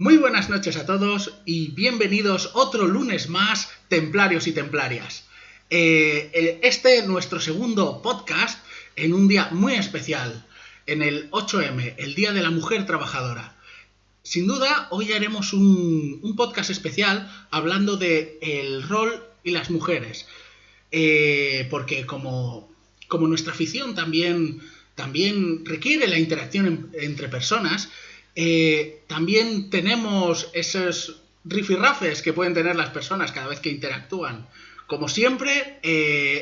Muy buenas noches a todos y bienvenidos otro lunes más, templarios y templarias. Este nuestro segundo podcast en un día muy especial, en el 8M, el Día de la Mujer Trabajadora. Sin duda, hoy haremos un podcast especial hablando de el rol y las mujeres. Porque como nuestra afición también requiere la interacción entre personas, también tenemos esos rifirrafes que pueden tener las personas cada vez que interactúan. Como siempre,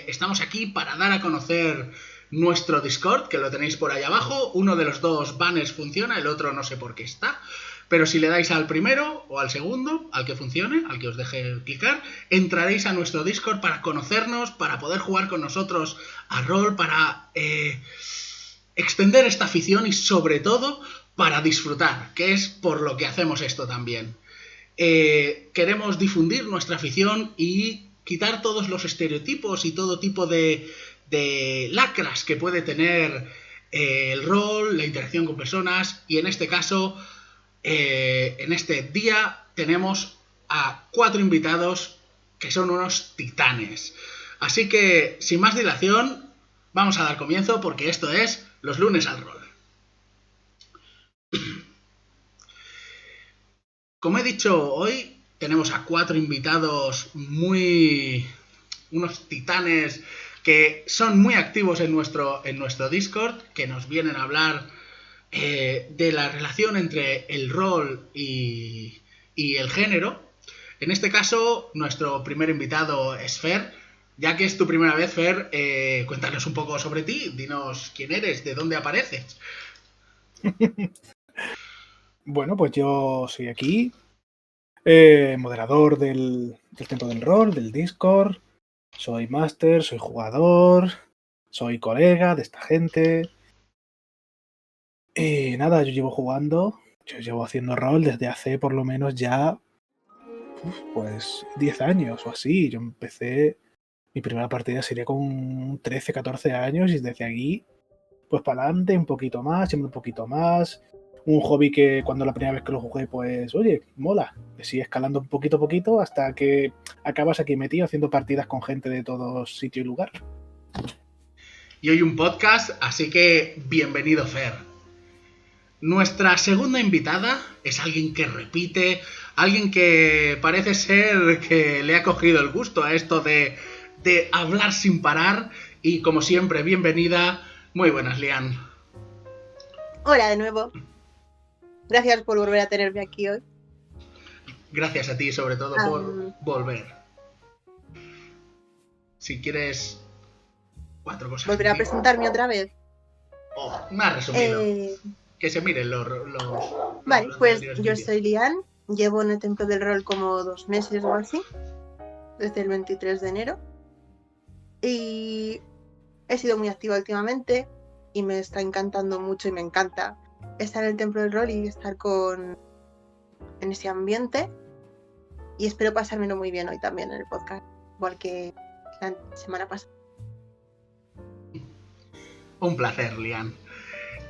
estamos aquí para dar a conocer nuestro Discord, que lo tenéis por ahí abajo. Uno de los dos banners funciona, el otro no sé por qué está. Pero si le dais al primero o al segundo, al que funcione, al que os deje clicar, entraréis a nuestro Discord para conocernos, para poder jugar con nosotros a rol, para extender esta afición y sobre todo para disfrutar, que es por lo que hacemos esto también. Queremos difundir nuestra afición y quitar todos los estereotipos y todo tipo de lacras que puede tener el rol, la interacción con personas, y en este caso, en este día tenemos a 4 invitados que son unos titanes. Así que, sin más dilación, vamos a dar comienzo porque esto es Los Lunes al Rol. Como he dicho, hoy tenemos a 4 invitados unos titanes que son muy activos en nuestro Discord, que nos vienen a hablar de la relación entre el rol y el género. En este caso, nuestro primer invitado es Fer. Ya que es tu primera vez, Fer, cuéntanos un poco sobre ti. Dinos quién eres, de dónde apareces. Bueno, pues yo soy aquí, moderador del Templo del Rol, del Discord. Soy máster, soy jugador, soy colega de esta gente. Y nada, yo llevo haciendo rol desde hace por lo menos ya, pues 10 años o así. Yo empecé, mi primera partida sería con 13, 14 años y desde aquí, pues para adelante, un poquito más, siempre un poquito más. Un hobby que cuando la primera vez que lo jugué, pues, oye, mola. Que sigue escalando un poquito a poquito hasta que acabas aquí metido haciendo partidas con gente de todo sitio y lugar. Y hoy un podcast, así que bienvenido, Fer. Nuestra segunda invitada es alguien que repite, alguien que parece ser que le ha cogido el gusto a esto de hablar sin parar. Y como siempre, bienvenida. Muy buenas, Lian. Hola de nuevo. Gracias por volver a tenerme aquí hoy. Gracias a ti, sobre todo, por volver. Si quieres 4 cosas. ¿Volver a presentarme otra vez? Más resumido. Que se miren los Vale, pues yo soy Lian. Llevo en el Templo del Rol como 2 meses o así. Desde el 23 de enero. Y he sido muy activa últimamente. Y me está encantando mucho y me encanta estar en el Templo del Rol y estar en ese ambiente. Y espero pasármelo muy bien hoy también en el podcast, igual que la semana pasada. Un placer, Lian.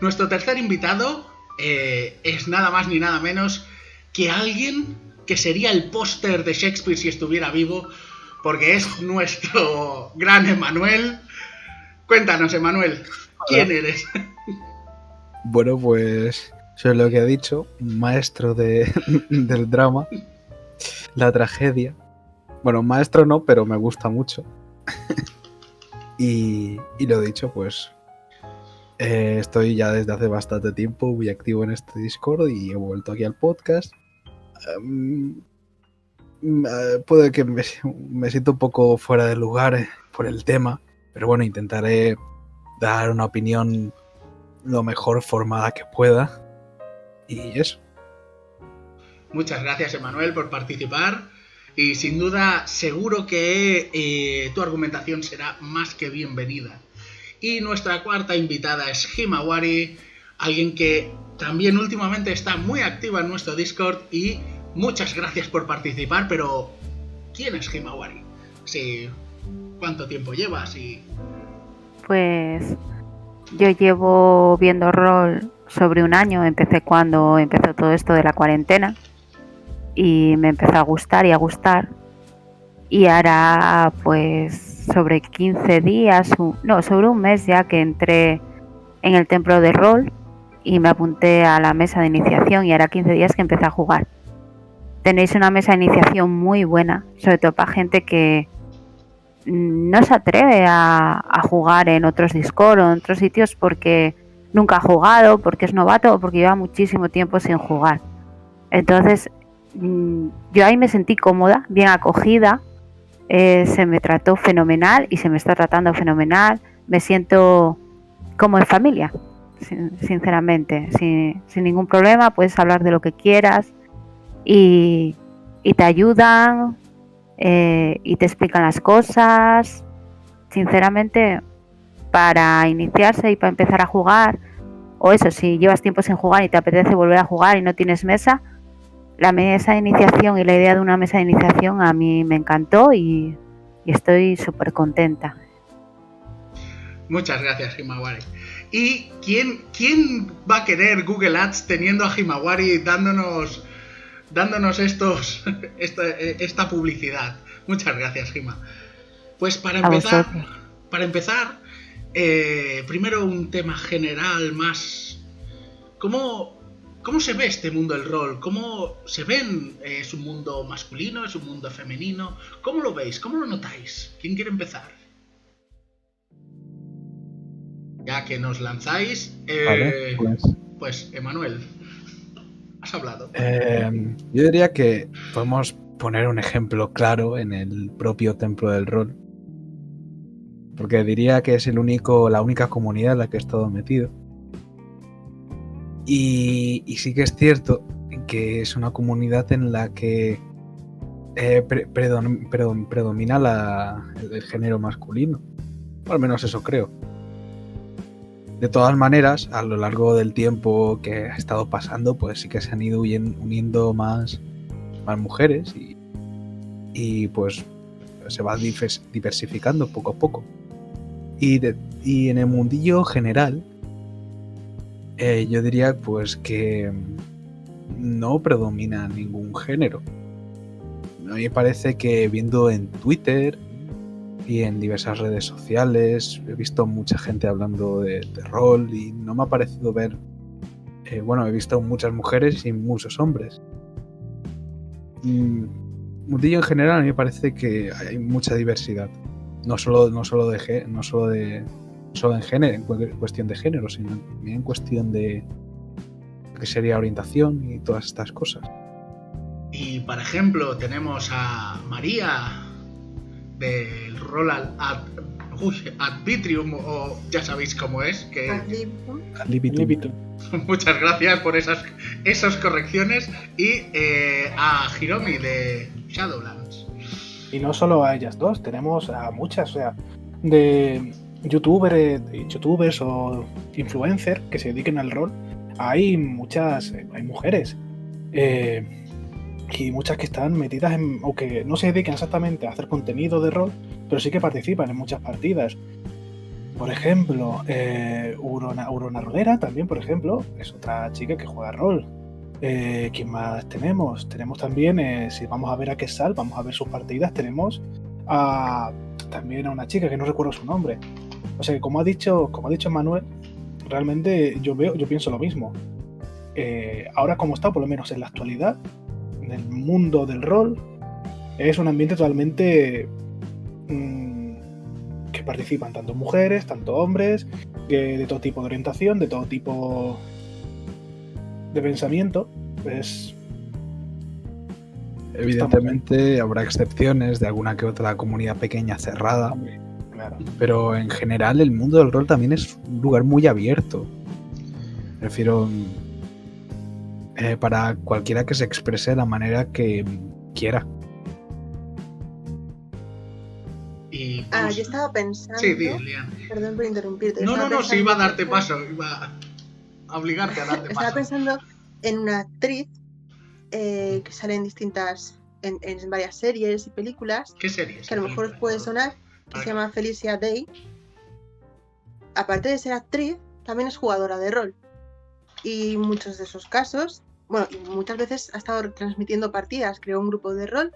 Nuestro tercer invitado es nada más ni nada menos que alguien que sería el póster de Shakespeare si estuviera vivo, porque es nuestro gran Emanuel. Cuéntanos, Emanuel, ¿quién eres? Bueno, pues soy lo que ha dicho, un maestro del drama, la tragedia. Bueno, maestro no, pero me gusta mucho. y lo dicho, pues estoy ya desde hace bastante tiempo muy activo en este Discord y he vuelto aquí al podcast. Puede que me siento un poco fuera de lugar por el tema, pero bueno, intentaré dar una opinión lo mejor formada que pueda. Y eso. Muchas gracias, Emanuel, por participar. Y sin duda, seguro que tu argumentación será más que bienvenida. Y nuestra cuarta invitada es Himawari, alguien que también últimamente está muy activa en nuestro Discord. Y muchas gracias por participar, pero ¿quién es Himawari? Sí, ¿cuánto tiempo llevas? Pues yo llevo viendo rol sobre un año. Empecé cuando empezó todo esto de la cuarentena. y me empezó a gustar y a gustar. Y ahora pues sobre 15 días, sobre un mes ya que entré en el templo de rol y me apunté a la mesa de iniciación y ahora 15 días que empecé a jugar. Tenéis una mesa de iniciación muy buena, sobre todo para gente que no se atreve a jugar en otros Discord o en otros sitios porque nunca ha jugado, porque es novato o porque lleva muchísimo tiempo sin jugar. Entonces yo ahí me sentí cómoda, bien acogida, se me trató fenomenal y se me está tratando fenomenal. Me siento como en familia, sinceramente, sin ningún problema. Puedes hablar de lo que quieras y te ayudan y te explican las cosas. Sinceramente, para iniciarse y para empezar a jugar, o eso, si llevas tiempo sin jugar y te apetece volver a jugar y no tienes mesa, la mesa de iniciación y la idea de una mesa de iniciación a mí me encantó y estoy súper contenta. Muchas gracias, Himawari. ¿Y quién va a querer Google Ads teniendo a Himawari dándonos esta publicidad? Muchas gracias, Hima. Pues para empezar, primero un tema general más. ¿Cómo se ve este mundo del rol? ¿Cómo se ven? ¿Es un mundo masculino? ¿Es un mundo femenino? ¿Cómo lo veis? ¿Cómo lo notáis? ¿Quién quiere empezar? Ya que nos lanzáis, Vale, pues Emanuel, has hablado. Yo diría que podemos poner un ejemplo claro en el propio Templo del Rol, porque diría que es la única comunidad en la que he estado metido. Y sí que es cierto que es una comunidad en la que predomina el género masculino. O al menos eso creo. De todas maneras, a lo largo del tiempo que ha estado pasando, pues sí que se han ido uniendo más mujeres y pues se va diversificando poco a poco. Y en el mundillo general, yo diría pues que no predomina ningún género. A mí me parece que viendo en Twitter y en diversas redes sociales he visto mucha gente hablando de rol y no me ha parecido ver... he visto muchas mujeres y muchos hombres. Mundillo en general a mí me parece que hay mucha diversidad. No solo en género, en cuestión de género, sino también en cuestión de que sería orientación y todas estas cosas. Y por ejemplo tenemos a María del rol Advitrium, o ya sabéis cómo es, que Ad libitum. Muchas gracias por esas correcciones. Y a Hiromi de Shadowlands. Y no solo a ellas dos, tenemos a muchas, o sea, de youtubers o influencers que se dediquen al rol. Hay mujeres y muchas que están metidas o que no se dedican exactamente a hacer contenido de rol, pero sí que participan en muchas partidas. Por ejemplo, Urona Rolera también, por ejemplo, es otra chica que juega rol. ¿Quién más tenemos? Tenemos también, si vamos a ver a Quesal, vamos a ver sus partidas, tenemos también a una chica que no recuerdo su nombre. O sea que como ha dicho Manuel, realmente yo pienso lo mismo. Ahora como está, por lo menos en la actualidad, en el mundo del rol, es un ambiente totalmente que participan tanto mujeres, tanto hombres, de todo tipo de orientación, de todo tipo de pensamiento. Pues evidentemente habrá excepciones de alguna que otra comunidad pequeña cerrada, claro. Pero en general el mundo del rol también es un lugar muy abierto. Prefiero para cualquiera que se exprese de la manera que quiera. Y yo estaba pensando... Sí, Lian. Perdón por interrumpirte. No, si iba a darte paso, iba a obligarte a darte paso. Estaba pensando en una actriz que sale en en varias series y películas. ¿Qué series? Que a lo mejor os puede sonar, que se llama Felicia Day. Aparte de ser actriz, también es jugadora de rol. Y muchos de esos casos y muchas veces ha estado transmitiendo partidas, creó un grupo de rol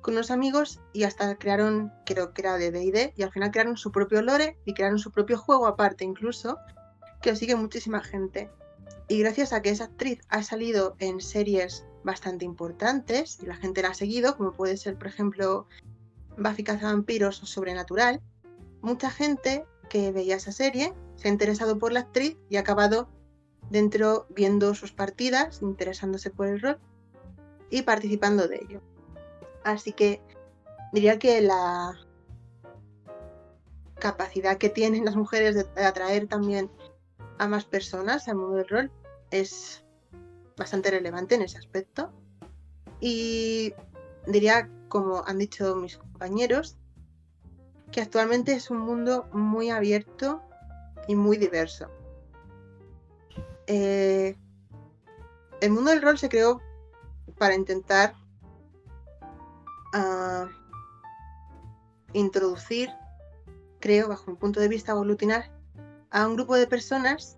con unos amigos y hasta crearon, creo que era de D&D, y al final crearon su propio lore y crearon su propio juego aparte incluso, que lo sigue muchísima gente. Y gracias a que esa actriz ha salido en series bastante importantes y la gente la ha seguido, como puede ser, por ejemplo, Buffy Cazavampiros o Sobrenatural, mucha gente que veía esa serie se ha interesado por la actriz y ha acabado dentro viendo sus partidas, interesándose por el rol y participando de ello. Así que diría que la capacidad que tienen las mujeres de atraer también a más personas al mundo del rol es bastante relevante en ese aspecto. Y diría, como han dicho mis compañeros, que actualmente es un mundo muy abierto y muy diverso. El mundo del rol se creó para intentar introducir, creo, bajo un punto de vista evolucional, a un grupo de personas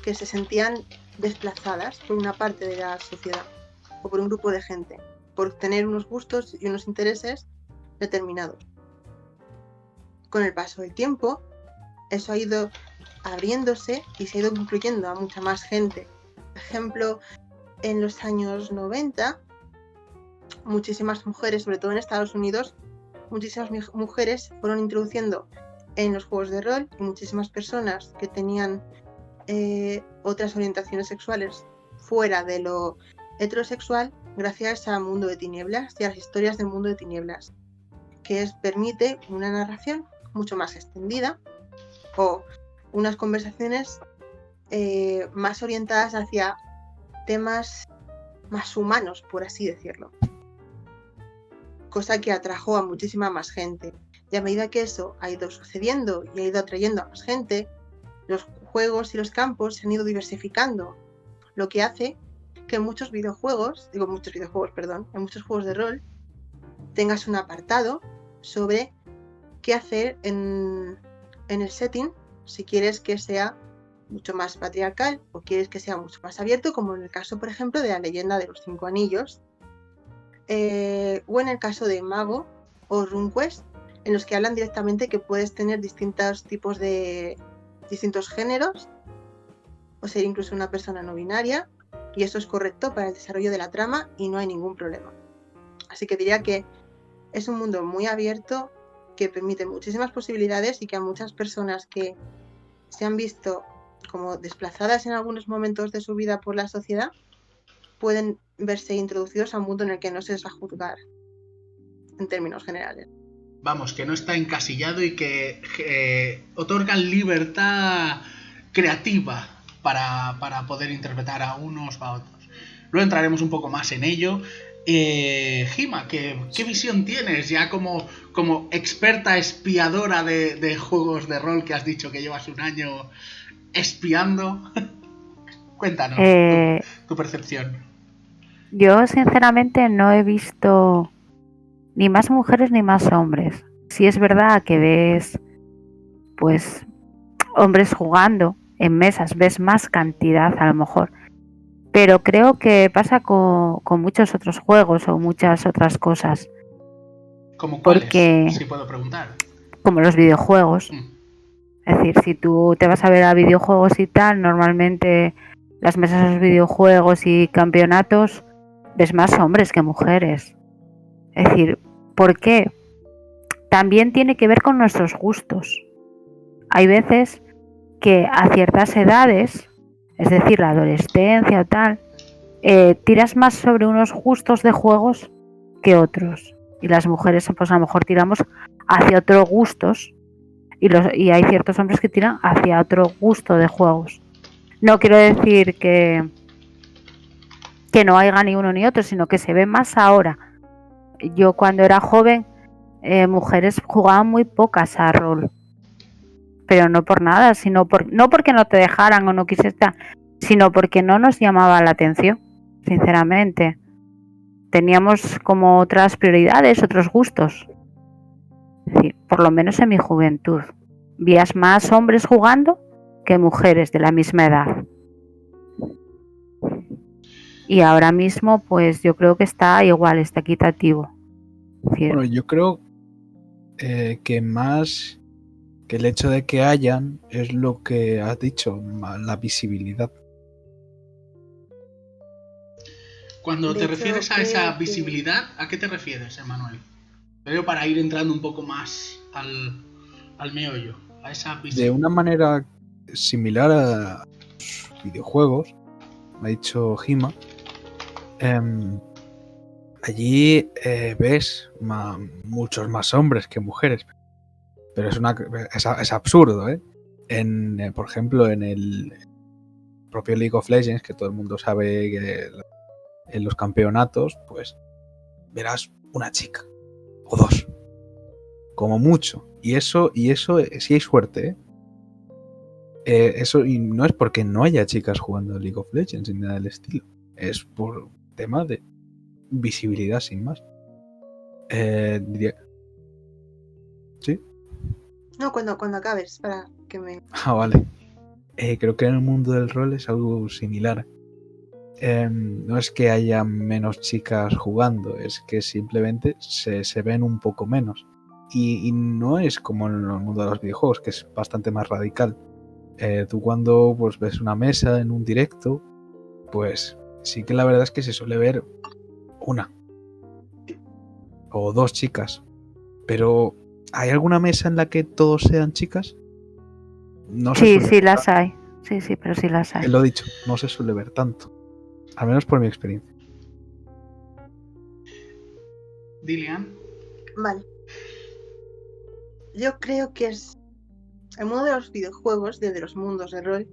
que se sentían desplazadas por una parte de la sociedad o por un grupo de gente, por tener unos gustos y unos intereses determinados. Con el paso del tiempo, eso ha ido abriéndose y se ha ido incluyendo a mucha más gente. Por ejemplo, en los años 90, muchísimas mujeres, sobre todo en Estados Unidos, muchísimas mujeres fueron introduciendo en los juegos de rol y muchísimas personas que tenían otras orientaciones sexuales fuera de lo heterosexual gracias a Mundo de Tinieblas y a las historias del Mundo de Tinieblas, que permite una narración mucho más extendida o unas conversaciones más orientadas hacia temas más humanos, por así decirlo. Cosa que atrajo a muchísima más gente. Y a medida que eso ha ido sucediendo y ha ido atrayendo a más gente, los juegos y los campos se han ido diversificando, lo que hace que en muchos juegos de rol, tengas un apartado sobre qué hacer en el setting, si quieres que sea mucho más patriarcal o quieres que sea mucho más abierto, como en el caso, por ejemplo, de la leyenda de los 5 anillos, o en el caso de Mago o RuneQuest, en los que hablan directamente que puedes tener distintos tipos de distintos géneros o ser incluso una persona no binaria, y eso es correcto para el desarrollo de la trama y no hay ningún problema. Así que diría que es un mundo muy abierto que permite muchísimas posibilidades y que a muchas personas que se han visto como desplazadas en algunos momentos de su vida por la sociedad pueden verse introducidos a un mundo en el que no se les va a juzgar en términos generales. Vamos, que no está encasillado y que otorgan libertad creativa para poder interpretar a unos o a otros. Luego entraremos un poco más en ello. Gima, ¿qué visión tienes ya como experta espiadora de juegos de rol, que has dicho que llevas un año espiando? Cuéntanos tu percepción. Yo sinceramente no he visto ni más mujeres ni más hombres. Sí es verdad que ves pues hombres jugando en mesas, ves más cantidad a lo mejor, pero creo que pasa con muchos otros juegos o muchas otras cosas. ¿Cómo cuáles? Porque, si puedo preguntar. Como los videojuegos. Es decir, si tú te vas a ver a videojuegos y tal, normalmente las mesas de videojuegos y campeonatos ves más hombres que mujeres. Es decir, ¿por qué? También tiene que ver con nuestros gustos. Hay veces que a ciertas edades, es decir, la adolescencia o tal, tiras más sobre unos gustos de juegos que otros. Y las mujeres, pues a lo mejor tiramos hacia otros gustos y hay ciertos hombres que tiran hacia otro gusto de juegos. No quiero decir que no haya ni uno ni otro, sino que se ve más ahora. Yo cuando era joven, mujeres jugaban muy pocas a rol. Pero no por nada, sino no porque no te dejaran o no quisieras, sino porque no nos llamaba la atención, sinceramente. Teníamos como otras prioridades, otros gustos. Es decir, por lo menos en mi juventud, vías más hombres jugando que mujeres de la misma edad. Y ahora mismo, pues yo creo que está igual, está equitativo. Es decir, Bueno, yo creo que más que el hecho de que hayan es lo que has dicho, la visibilidad. Cuando De te hecho, refieres a creo esa que- visibilidad, ¿a qué te refieres, Emanuel? Pero para ir entrando un poco más al meollo, a esa De visibilidad. una manera similar a los videojuegos, me ha dicho Hima, allí ves muchos más hombres que mujeres, pero es absurdo, ¿eh? Por ejemplo, en el propio League of Legends, que todo el mundo sabe que en los campeonatos, pues verás una chica o dos, como mucho. Y eso sí hay suerte, ¿eh? Eso, y no es porque no haya chicas jugando League of Legends ni nada del estilo. Es por tema de visibilidad sin más. Diría... ¿Sí? No, cuando acabes, para que me... Ah, vale. Creo que en el mundo del rol es algo similar. No es que haya menos chicas jugando, es que simplemente se ven un poco menos. Y no es como en el mundo de los videojuegos, que es bastante más radical. Tú cuando pues, ves una mesa en un directo, pues sí que la verdad es que se suele ver una o dos chicas. Pero ¿hay alguna mesa en la que todos sean chicas? No se sí, suele sí ver las hay. Sí, pero sí las hay. Lo dicho, no se suele ver tanto. Al menos por mi experiencia. Dilian. Vale. Yo creo que es... El mundo de los videojuegos, de los mundos de rol,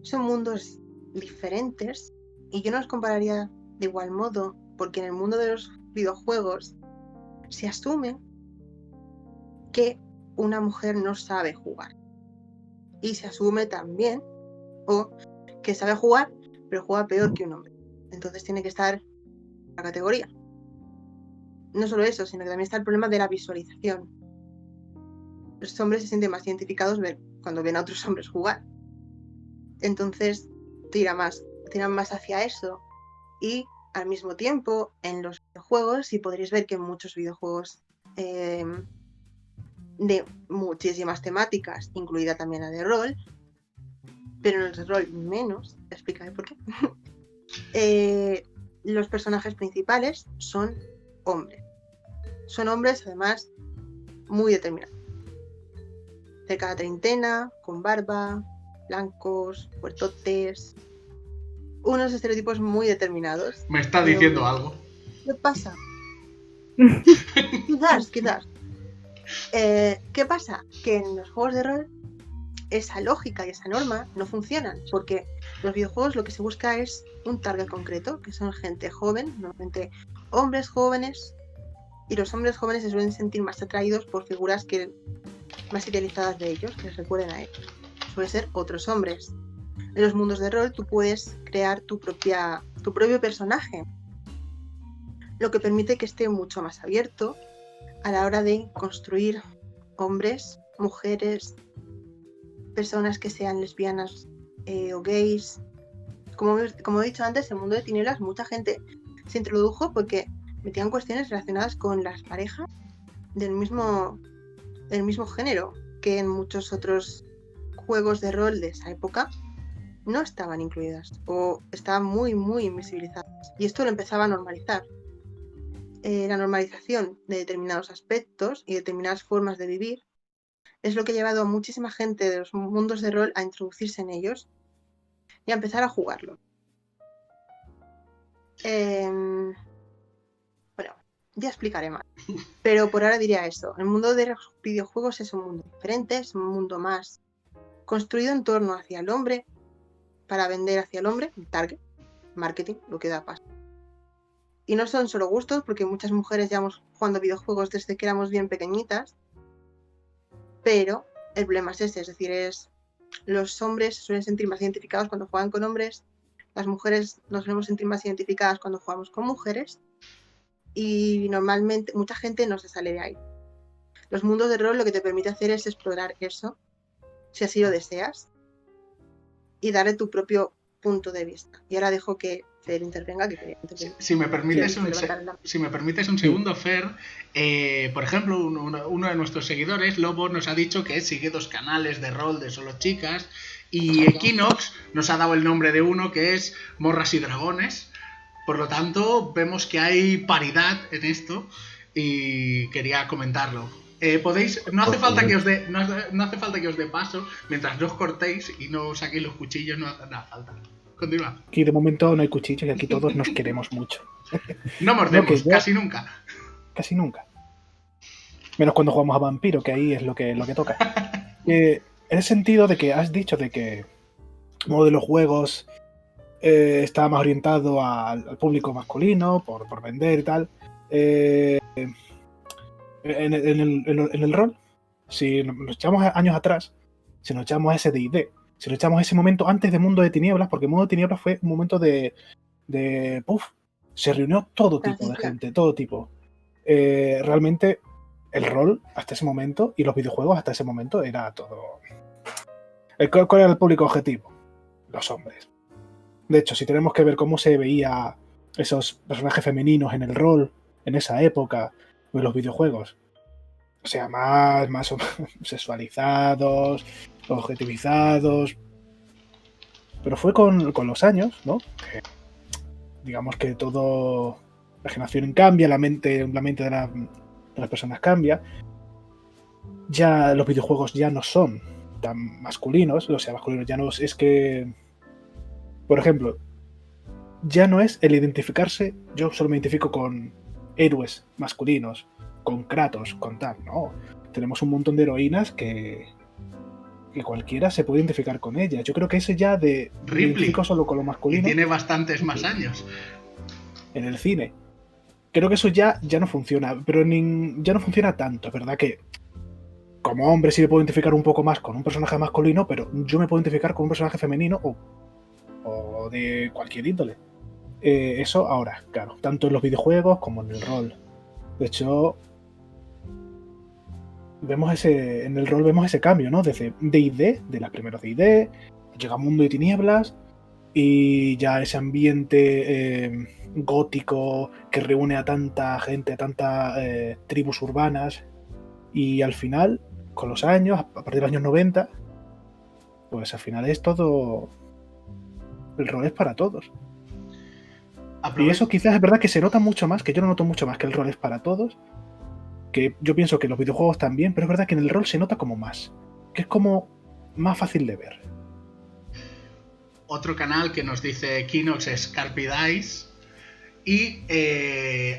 son mundos diferentes y yo no los compararía de igual modo, porque en el mundo de los videojuegos se asume que una mujer no sabe jugar. Y se asume también que sabe jugar, pero juega peor que un hombre. Entonces tiene que estar en la categoría. No solo eso, sino que también está el problema de la visualización. Los hombres se sienten más identificados cuando ven a otros hombres jugar. Entonces tiran más hacia eso. Y al mismo tiempo, en los videojuegos, y podréis ver que en muchos videojuegos de muchísimas temáticas, incluida también la de rol, pero en el de rol menos, explicaré por qué. Los personajes principales son hombres. Son hombres, además, muy determinados. De cada treintena, con barba, blancos, fuertotes. Unos estereotipos muy determinados. Me está diciendo algo. ¿Qué pasa? Quizás. ¿Qué pasa? Que en los juegos de rol esa lógica y esa norma no funcionan, porque en los videojuegos lo que se busca es un target concreto, que son gente joven, normalmente hombres jóvenes, y los hombres jóvenes se suelen sentir más atraídos por figuras más idealizadas de ellos, que les recuerden a ellos. Suelen ser otros hombres. En los mundos de rol tú puedes crear tu propio personaje, lo que permite que esté mucho más abierto a la hora de construir hombres, mujeres, personas que sean lesbianas o gays. Como he dicho antes, en el mundo de tinieblas mucha gente se introdujo porque metían cuestiones relacionadas con las parejas del mismo género, que en muchos otros juegos de rol de esa época no estaban incluidas o estaban muy, muy invisibilizadas. Y esto lo empezaba a normalizar. La normalización de determinados aspectos y determinadas formas de vivir es lo que ha llevado a muchísima gente de los mundos de rol a introducirse en ellos y a empezar a jugarlo. Bueno, ya explicaré más. Pero por ahora diría eso. El mundo de los videojuegos es un mundo diferente, es un mundo más construido en torno hacia el hombre, para vender hacia el hombre, target, marketing, lo que da paso. Y no son solo gustos, porque muchas mujeres llevamos jugando videojuegos desde que éramos bien pequeñitas, pero el problema es ese, es decir, los hombres se suelen sentir más identificados cuando juegan con hombres, las mujeres nos solemos sentir más identificadas cuando jugamos con mujeres, y normalmente mucha gente no se sale de ahí. Los mundos de rol lo que te permite hacer es explorar eso, si así lo deseas, y darle tu propio punto de vista. Y ahora dejo que Fer intervenga, que quería intervenir. Si me permites un segundo, Fer, por ejemplo, uno de nuestros seguidores, Lobo, nos ha dicho que sigue 2 canales de rol de solo chicas, y Equinox nos ha dado el nombre de uno que es Morras y Dragones. Por lo tanto, vemos que hay paridad en esto y quería comentarlo. No hace falta que os dé paso mientras no os cortéis y no saquéis los cuchillos, no hace nada falta. Continúa. Aquí de momento no hay cuchillos y aquí todos nos queremos mucho. No mordemos, casi nunca. Casi nunca. Menos cuando jugamos a vampiro, que ahí es lo que toca. En el sentido de que has dicho de que el modo de los juegos está más orientado al público masculino, por vender y tal. En el rol, si nos echamos años atrás, si nos echamos a ese D&D, si nos echamos a ese momento antes de Mundo de Tinieblas, porque Mundo de Tinieblas fue un momento de se reunió todo tipo de gente, todo tipo. Realmente el rol hasta ese momento y los videojuegos hasta ese momento era todo... ¿Cuál era el público objetivo? Los hombres. De hecho, si tenemos que ver cómo se veía esos personajes femeninos en el rol en esa época de los videojuegos, o sea, más sexualizados, objetivizados, pero fue con los años, ¿no? Digamos que todo, la generación cambia, la mente de las personas cambia. Ya los videojuegos ya no son tan masculinos, o sea, masculinos ya no es que, por ejemplo, ya no es el identificarse, yo solo me identifico con héroes masculinos, con Kratos, con tal, no. Tenemos un montón de heroínas que cualquiera se puede identificar con ellas. Yo creo que ese ya de Ripley, identifico solo con lo masculino. Y tiene bastantes más años. En el cine. Creo que eso ya no funciona, pero ya no funciona tanto. Es verdad que como hombre sí me puedo identificar un poco más con un personaje masculino, pero yo me puedo identificar con un personaje femenino o de cualquier índole. Eso ahora, claro, tanto en los videojuegos como en el rol. De hecho, en el rol vemos ese cambio, ¿no? Desde D&D, de las primeras D&D, llega Mundo de Tinieblas y ya ese ambiente gótico que reúne a tanta gente, a tantas tribus urbanas, y al final, con los años, a partir de los años 90, pues al final es todo... El rol es para todos. Y eso quizás es verdad que se nota mucho más, que yo no noto mucho más que el rol es para todos, que yo pienso que los videojuegos también, pero es verdad que en el rol se nota como más, que es como más fácil de ver. Otro canal que nos dice Kinox es Carpe Dice. Y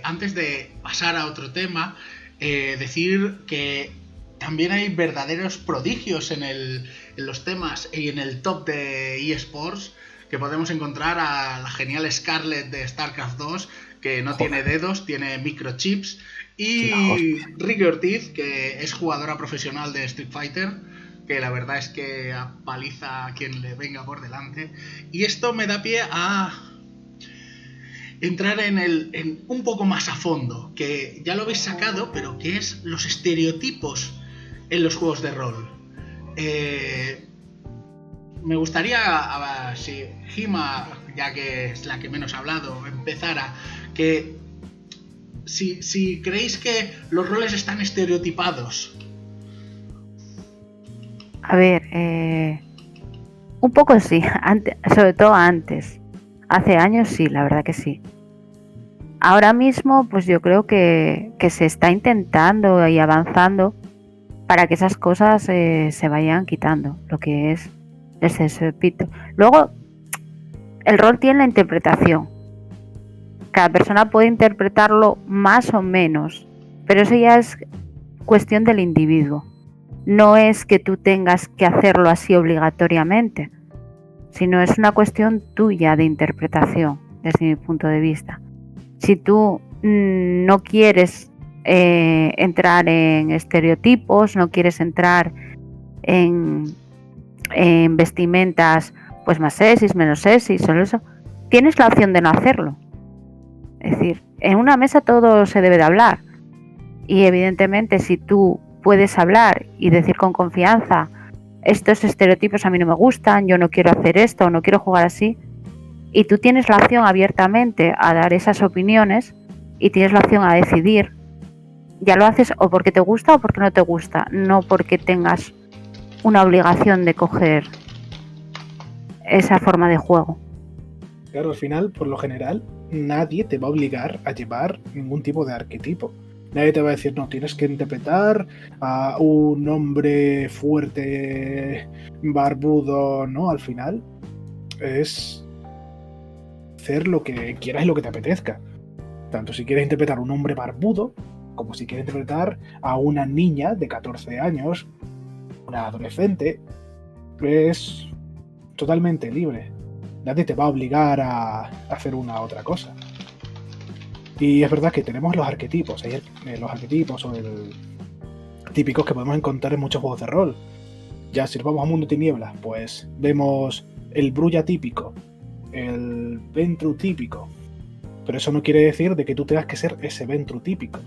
antes de pasar a otro tema, decir que también hay verdaderos prodigios en los temas y en el top de eSports, que podemos encontrar a la genial Scarlett de StarCraft 2, que no tiene dedos, tiene microchips, y Ricky Ortiz, que es jugadora profesional de Street Fighter, que la verdad es que apaliza a quien le venga por delante. Y esto me da pie a entrar en un poco más a fondo, que ya lo habéis sacado, pero que es los estereotipos en los juegos de rol. Me gustaría, si Hima, ya que es la que menos ha hablado, empezara, que si creéis que los roles están estereotipados. A ver, un poco sí, sobre todo antes. Hace años sí, la verdad que sí. Ahora mismo, pues yo creo que se está intentando y avanzando para que esas cosas se vayan quitando, lo que es el repito. Luego, el rol tiene la interpretación. Cada persona puede interpretarlo más o menos, pero eso ya es cuestión del individuo. No es que tú tengas que hacerlo así obligatoriamente, sino es una cuestión tuya de interpretación, desde mi punto de vista. Si tú no quieres entrar en estereotipos, no quieres entrar en vestimentas pues más sexys, menos sexys, solo eso, tienes la opción de no hacerlo. Es decir, en una mesa todo se debe de hablar, y evidentemente si tú puedes hablar y decir con confianza: estos estereotipos a mí no me gustan, yo no quiero hacer esto, no quiero jugar así, Y tú tienes la opción abiertamente a dar esas opiniones y tienes la opción a decidir. Ya lo haces o porque te gusta o porque no te gusta, no porque tengas una obligación de coger esa forma de juego. Claro, al final, por lo general, nadie te va a obligar a llevar ningún tipo de arquetipo. Nadie te va a decir, no, tienes que interpretar a un hombre fuerte, barbudo, ¿no? Al final es hacer lo que quieras y lo que te apetezca. Tanto si quieres interpretar a un hombre barbudo, como si quieres interpretar a una niña de 14 años, una adolescente, es totalmente libre. Nadie te va a obligar a hacer una u otra cosa. Y es verdad que tenemos los arquetipos, los arquetipos o el típicos que podemos encontrar en muchos juegos de rol. Ya si nos vamos a Mundo Tinieblas, pues vemos el Brulla típico, el Ventru típico, pero eso no quiere decir de que tú tengas que ser ese Ventru típico.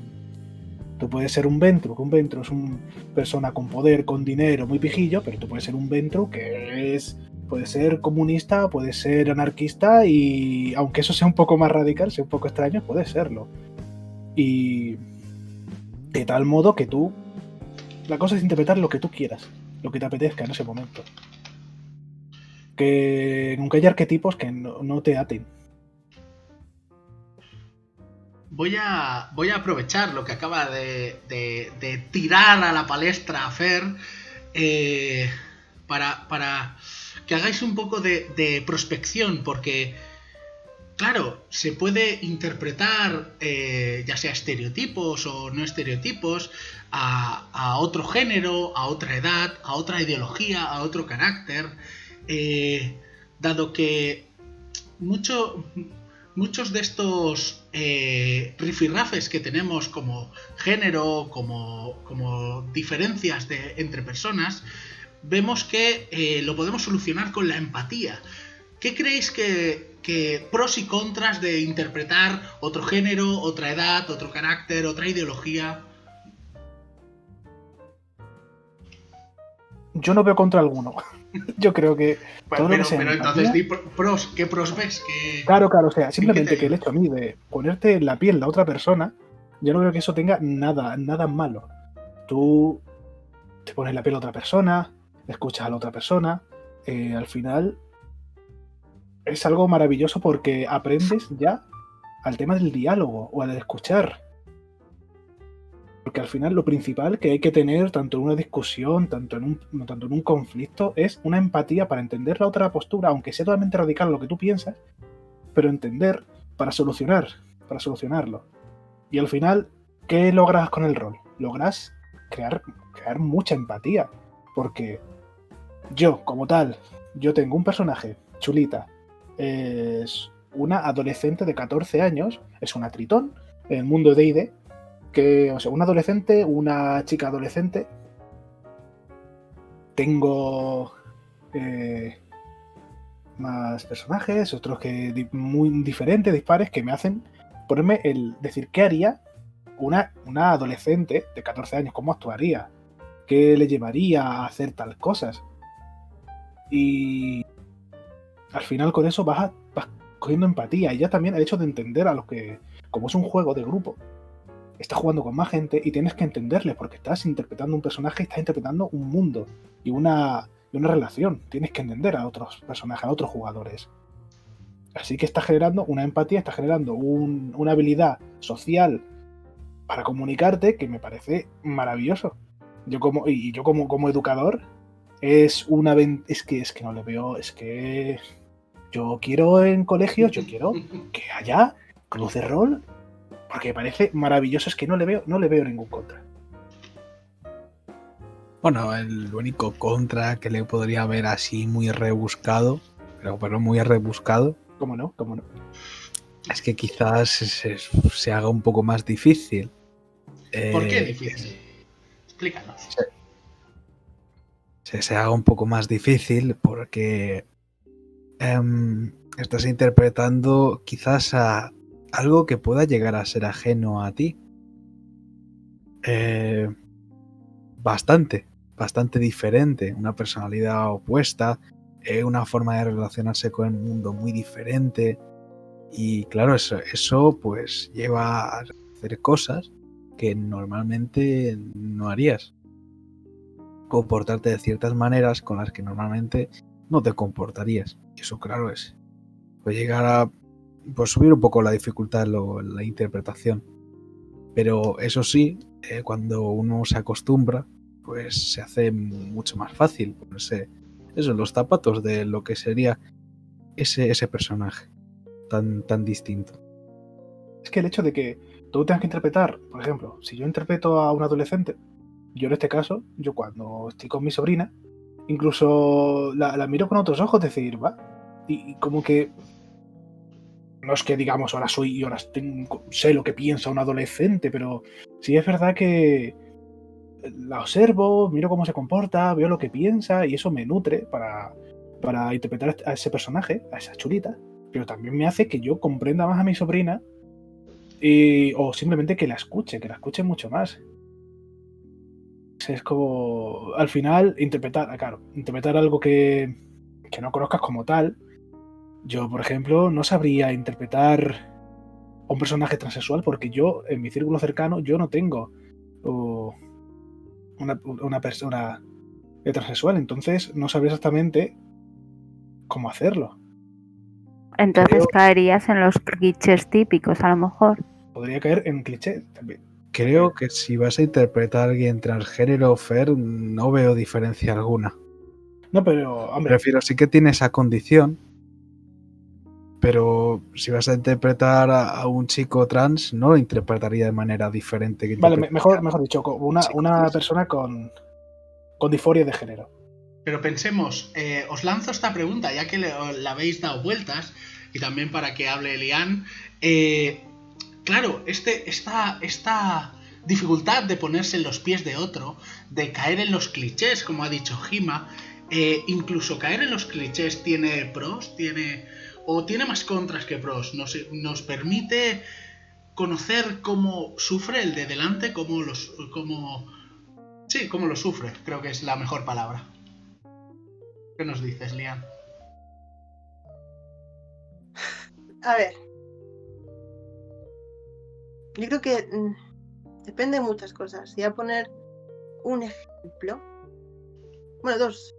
Tú puedes ser un Ventru, que un Ventru es una persona con poder, con dinero, muy pijillo, pero tú puedes ser un Ventru que puede ser comunista, puede ser anarquista y aunque eso sea un poco más radical, sea un poco extraño, puede serlo. Y de tal modo que tú... La cosa es interpretar lo que tú quieras, lo que te apetezca en ese momento. Que nunca haya arquetipos que no te aten. Voy a aprovechar lo que acaba de tirar a la palestra a Fer para que hagáis un poco de prospección, porque, claro, se puede interpretar ya sea estereotipos o no estereotipos a otro género, a otra edad, a otra ideología, a otro carácter, dado que muchos de estos rifirrafes que tenemos como género, como diferencias entre personas, vemos que lo podemos solucionar con la empatía. ¿Qué creéis que pros y contras de interpretar otro género, otra edad, otro carácter, otra ideología? Yo no veo contra alguno. Yo creo que todo lo que sea Pero empatía, entonces, pros, ¿qué pros ves? Claro, o sea, simplemente que el hecho a mí de ponerte en la piel de otra persona, yo no creo que eso tenga nada malo. Tú te pones en la piel de otra persona, escuchas a la otra persona, al final es algo maravilloso porque aprendes ya al tema del diálogo o al escuchar. Porque al final lo principal que hay que tener tanto en una discusión, tanto en un conflicto, es una empatía para entender la otra postura, aunque sea totalmente radical a lo que tú piensas, pero entender para solucionarlo. Y al final, ¿qué logras con el rol? Logras crear mucha empatía, porque yo, como tal, yo tengo un personaje, Chulita, es una adolescente de 14 años, es una tritón en el mundo de D&D, o sea, un adolescente, una chica adolescente. Tengo más personajes, otros que muy diferentes, dispares, que me hacen ponerme decir qué haría una adolescente de 14 años, cómo actuaría, qué le llevaría a hacer tal cosas. Y al final con eso vas cogiendo empatía, y ya también el hecho de entender a los que, como es un juego de grupo, estás jugando con más gente y tienes que entenderles, porque estás interpretando un personaje, estás interpretando un mundo y una relación. Tienes que entender a otros personajes, a otros jugadores. Así que estás generando una empatía, estás generando una habilidad social para comunicarte que me parece maravilloso. Yo como educador es que no le veo, es que yo quiero en colegios, yo quiero que haya club de rol, porque me parece maravilloso, es que no le veo ningún contra. Bueno, el único contra que le podría ver así muy rebuscado, pero muy rebuscado. ¿Cómo no? Es que quizás se haga un poco más difícil. ¿Por qué difícil? Explícanos. Se haga un poco más difícil porque estás interpretando quizás a algo que pueda llegar a ser ajeno a ti. Bastante diferente, una personalidad opuesta, una forma de relacionarse con el mundo muy diferente. Y claro, eso pues lleva a hacer cosas que normalmente no harías. Comportarte de ciertas maneras con las que normalmente no te comportarías. Y eso, claro, puede llegar a pues, subir un poco la dificultad en la interpretación. Pero eso sí, cuando uno se acostumbra, pues se hace mucho más fácil ponerse en los zapatos de lo que sería ese personaje tan distinto. Es que el hecho de que tú tengas que interpretar, por ejemplo, si yo interpreto a un adolescente, yo en este caso, yo cuando estoy con mi sobrina, incluso la miro con otros ojos, decir, va, y como que no es que digamos ahora sé lo que piensa un adolescente, pero sí es verdad que la observo, miro cómo se comporta, veo lo que piensa y eso me nutre para interpretar a ese personaje, a esa chulita, pero también me hace que yo comprenda más a mi sobrina o simplemente que la escuche mucho más. Es como, al final, interpretar algo que no conozcas como tal. Yo, por ejemplo, no sabría interpretar a un personaje transexual porque yo, en mi círculo cercano, yo no tengo una persona transexual, entonces no sabría exactamente cómo hacerlo. Entonces caerías en los clichés típicos, a lo mejor. Podría caer en cliché también. Creo que si vas a interpretar a alguien transgénero, Fer, no veo diferencia alguna. No, pero, hombre... Prefiero, sí que tiene esa condición, pero si vas a interpretar a un chico trans, no lo interpretaría de manera diferente. Que vale, mejor dicho, una persona con disforia de género. Pero pensemos, os lanzo esta pregunta, ya que la habéis dado vueltas, y también para que hable Lian. Claro, esta dificultad de ponerse en los pies de otro, de caer en los clichés, como ha dicho Jima, incluso caer en los clichés tiene pros, tiene más contras que pros. Nos permite conocer cómo sufre el de delante, cómo lo sufre, creo que es la mejor palabra. ¿Qué nos dices, Lian? A ver. Yo creo que depende de muchas cosas. Voy a poner un ejemplo. Bueno, dos.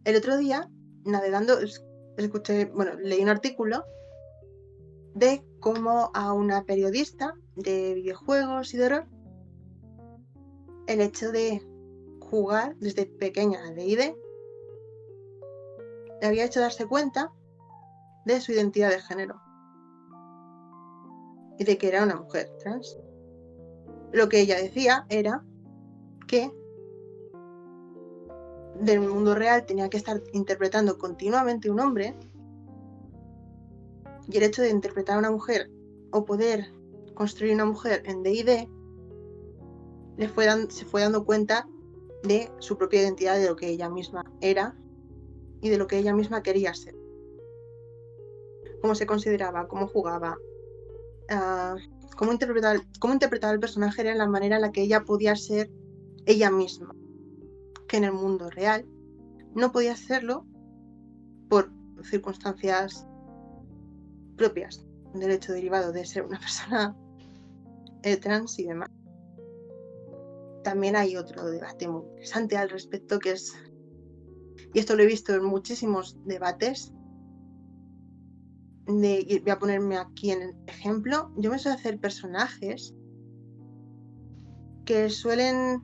El otro día, navegando, leí un artículo de cómo a una periodista de videojuegos y de rol, el hecho de jugar desde pequeña a D&D le había hecho darse cuenta de su identidad de género y de que era una mujer trans. Lo que ella decía era que del mundo real tenía que estar interpretando continuamente un hombre, y el hecho de interpretar a una mujer o poder construir una mujer en D&D se fue dando cuenta de su propia identidad, de lo que ella misma era y de lo que ella misma quería ser, cómo se consideraba, cómo jugaba, cómo interpretar el personaje era la manera en la que ella podía ser ella misma, que en el mundo real no podía hacerlo por circunstancias propias del hecho derivado de ser una persona trans y demás. También hay otro debate muy interesante al respecto, que es, y esto lo he visto en muchísimos debates, y voy a ponerme aquí en el ejemplo. Yo me suelo hacer personajes que suelen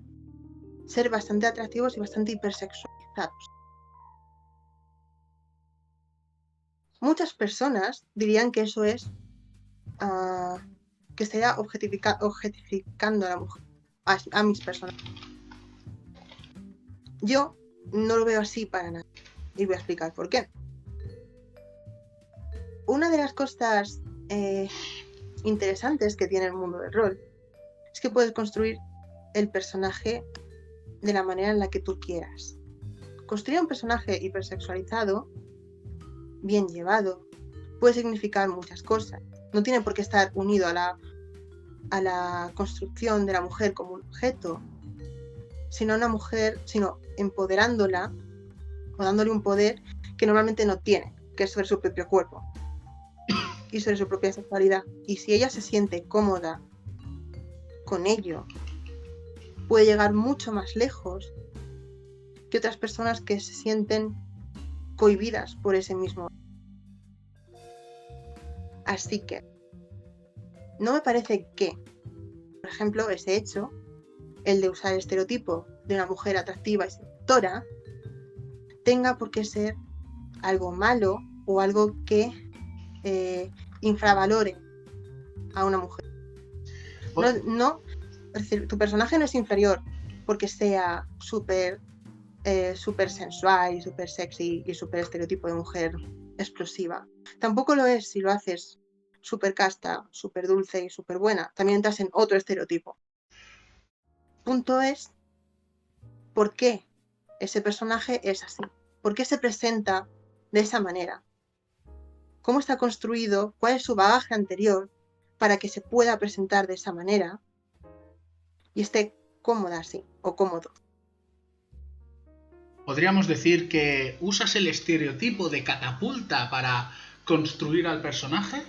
ser bastante atractivos y bastante hipersexualizados. Muchas personas dirían que eso es que estaría objetificando a la mujer, a mis personajes. Yo no lo veo así para nada, y voy a explicar por qué. Una de las cosas interesantes que tiene el mundo del rol es que puedes construir el personaje de la manera en la que tú quieras. Construir un personaje hipersexualizado, bien llevado, puede significar muchas cosas. No tiene por qué estar unido a la construcción de la mujer como un objeto, sino empoderándola o dándole un poder que normalmente no tiene, que es sobre su propio cuerpo y sobre su propia sexualidad. Y si ella se siente cómoda con ello, puede llegar mucho más lejos que otras personas que se sienten cohibidas por ese mismo. Así que no me parece que, por ejemplo, ese hecho, el de usar el estereotipo de una mujer atractiva y seductora, tenga por qué ser algo malo o algo que infravalore a una mujer. No, es decir, tu personaje no es inferior porque sea súper sensual y súper sexy y súper estereotipo de mujer explosiva. Tampoco lo es si lo haces súper casta, súper dulce y súper buena. También entras en otro estereotipo. Punto es por qué ese personaje es así. ¿Por qué se presenta de esa manera? ¿Cómo está construido? ¿Cuál es su bagaje anterior para que se pueda presentar de esa manera y esté cómoda así o cómodo? Podríamos decir que usas el estereotipo de catapulta para construir al personaje,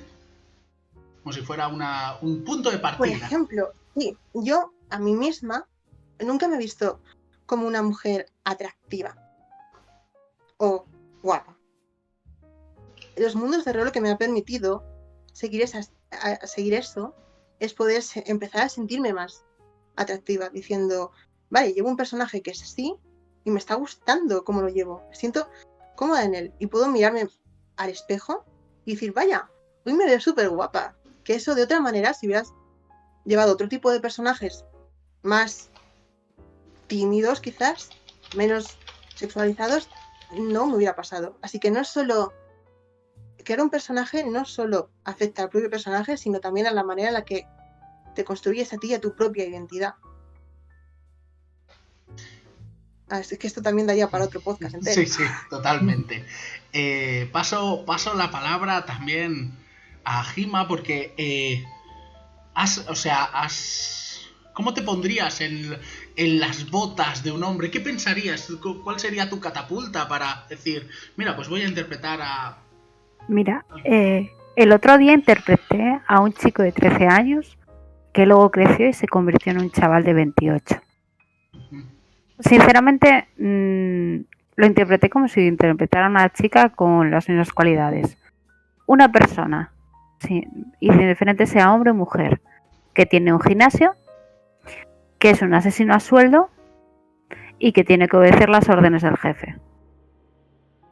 como si fuera un punto de partida. Por ejemplo, sí, yo a mí misma nunca me he visto como una mujer atractiva o guapa. Los mundos de rol lo que me ha permitido seguir eso es poder empezar a sentirme más atractiva, diciendo, vale, llevo un personaje que es así y me está gustando cómo lo llevo, me siento cómoda en él y puedo mirarme al espejo y decir, vaya, hoy me veo súper guapa. Que eso de otra manera, si hubieras llevado otro tipo de personajes más tímidos quizás, menos sexualizados, no me hubiera pasado. Así que no es solo crear un personaje, no solo afecta al propio personaje, sino también a la manera en la que te construyes a ti y a tu propia identidad. Así que esto también daría para otro podcast entero. Sí, totalmente. Paso la palabra también a Jima porque ¿cómo te pondrías en las botas de un hombre? ¿Qué pensarías? ¿Cuál sería tu catapulta para decir, mira, pues voy a interpretar a... Mira, el otro día interpreté a un chico de 13 años que luego creció y se convirtió en un chaval de 28. Sinceramente, lo interpreté como si interpretara a una chica con las mismas cualidades. Una persona, sí, indiferente sea hombre o mujer, que tiene un gimnasio, que es un asesino a sueldo y que tiene que obedecer las órdenes del jefe.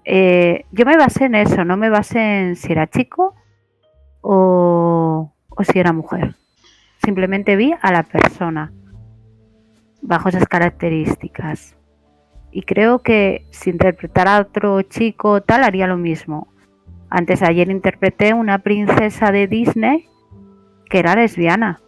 Yo me basé en eso, no me basé en si era chico o si era mujer. Simplemente vi a la persona bajo esas características. Y creo que si interpretara a otro chico tal, haría lo mismo. Ayer interpreté una princesa de Disney que era lesbiana.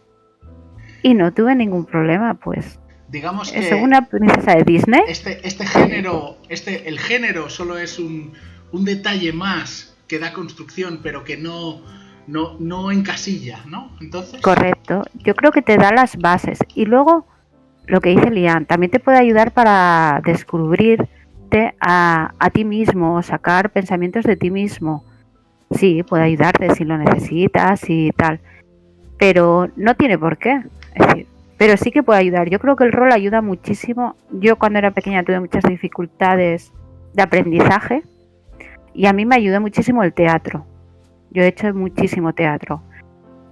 Y no tuve ningún problema, pues. Digamos que ¿es una princesa de Disney? El género solo es un detalle más que da construcción, pero que no encasilla, ¿no? Entonces... Correcto. Yo creo que te da las bases. Y luego, lo que dice Lian, también te puede ayudar para descubrirte a ti mismo, sacar pensamientos de ti mismo. Sí, puede ayudarte si lo necesitas y tal. Pero no tiene por qué. Es decir, pero sí que puede ayudar. Yo creo que el rol ayuda muchísimo. Yo cuando era pequeña tuve muchas dificultades de aprendizaje y a mí me ayudó muchísimo el teatro. Yo he hecho muchísimo teatro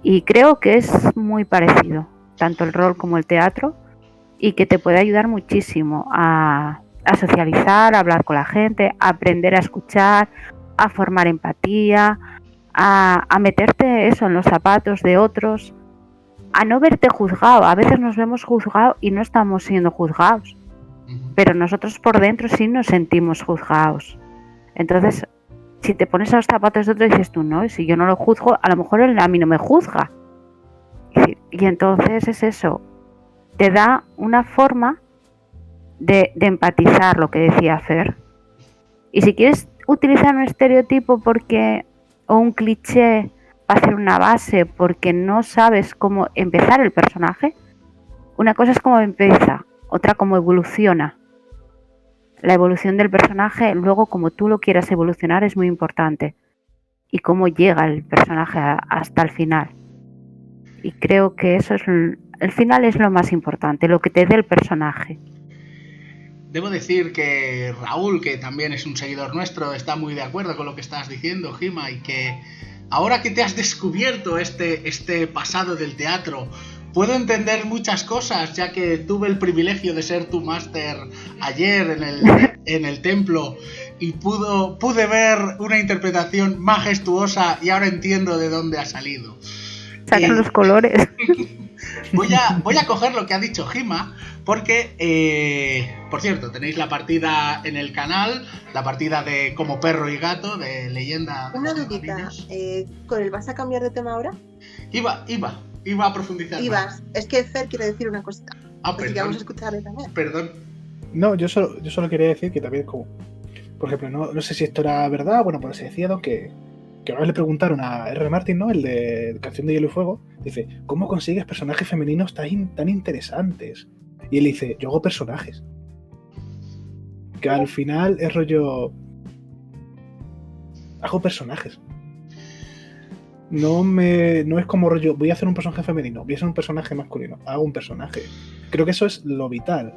y creo que es muy parecido, tanto el rol como el teatro, y que te puede ayudar muchísimo a socializar, a hablar con la gente, a aprender a escuchar, a formar empatía, a meterte eso en los zapatos de otros, a no verte juzgado. A veces nos vemos juzgados y no estamos siendo juzgados, pero nosotros por dentro sí nos sentimos juzgados. Entonces, si te pones a los zapatos de otro, dices tú, no, si yo no lo juzgo, a lo mejor él a mí no me juzga. Y entonces es eso, te da una forma de empatizar, lo que decía Fer. Y si quieres utilizar un estereotipo o un cliché para hacer una base porque no sabes cómo empezar el personaje, una cosa es cómo empieza, otra cómo evoluciona. la evolución del personaje, luego como tú lo quieras evolucionar es muy importante. Y cómo llega el personaje hasta el final. Y creo que eso es el final es lo más importante, lo que te dé el personaje. Debo decir que Raúl, que también es un seguidor nuestro, está muy de acuerdo con lo que estás diciendo, Gima, y que ahora que te has descubierto este pasado del teatro, puedo entender muchas cosas, ya que tuve el privilegio de ser tu máster ayer en el templo y pude ver una interpretación majestuosa y ahora entiendo de dónde ha salido. Sacan los colores. Voy a coger lo que ha dicho Gima, porque, por cierto, tenéis la partida en el canal, la partida de Como Perro y Gato, de Leyenda. Una dudita, ¿Corel, vas a cambiar de tema ahora? Iba a profundizar. Ibas, es que Fer quiere decir una cosita. Perdón. Así que vamos a escucharle también. Perdón. No, yo solo quería decir que también, como, por ejemplo, no sé si esto era verdad, bueno, pues se decía que una vez le preguntaron a R. Martin, ¿no? El de Canción de Hielo y Fuego, dice, ¿cómo consigues personajes femeninos tan interesantes? Y él dice, yo hago personajes. Que al final es rollo... Hago personajes. No es como rollo, voy a hacer un personaje femenino, voy a hacer un personaje masculino, hago un personaje. Creo que eso es lo vital.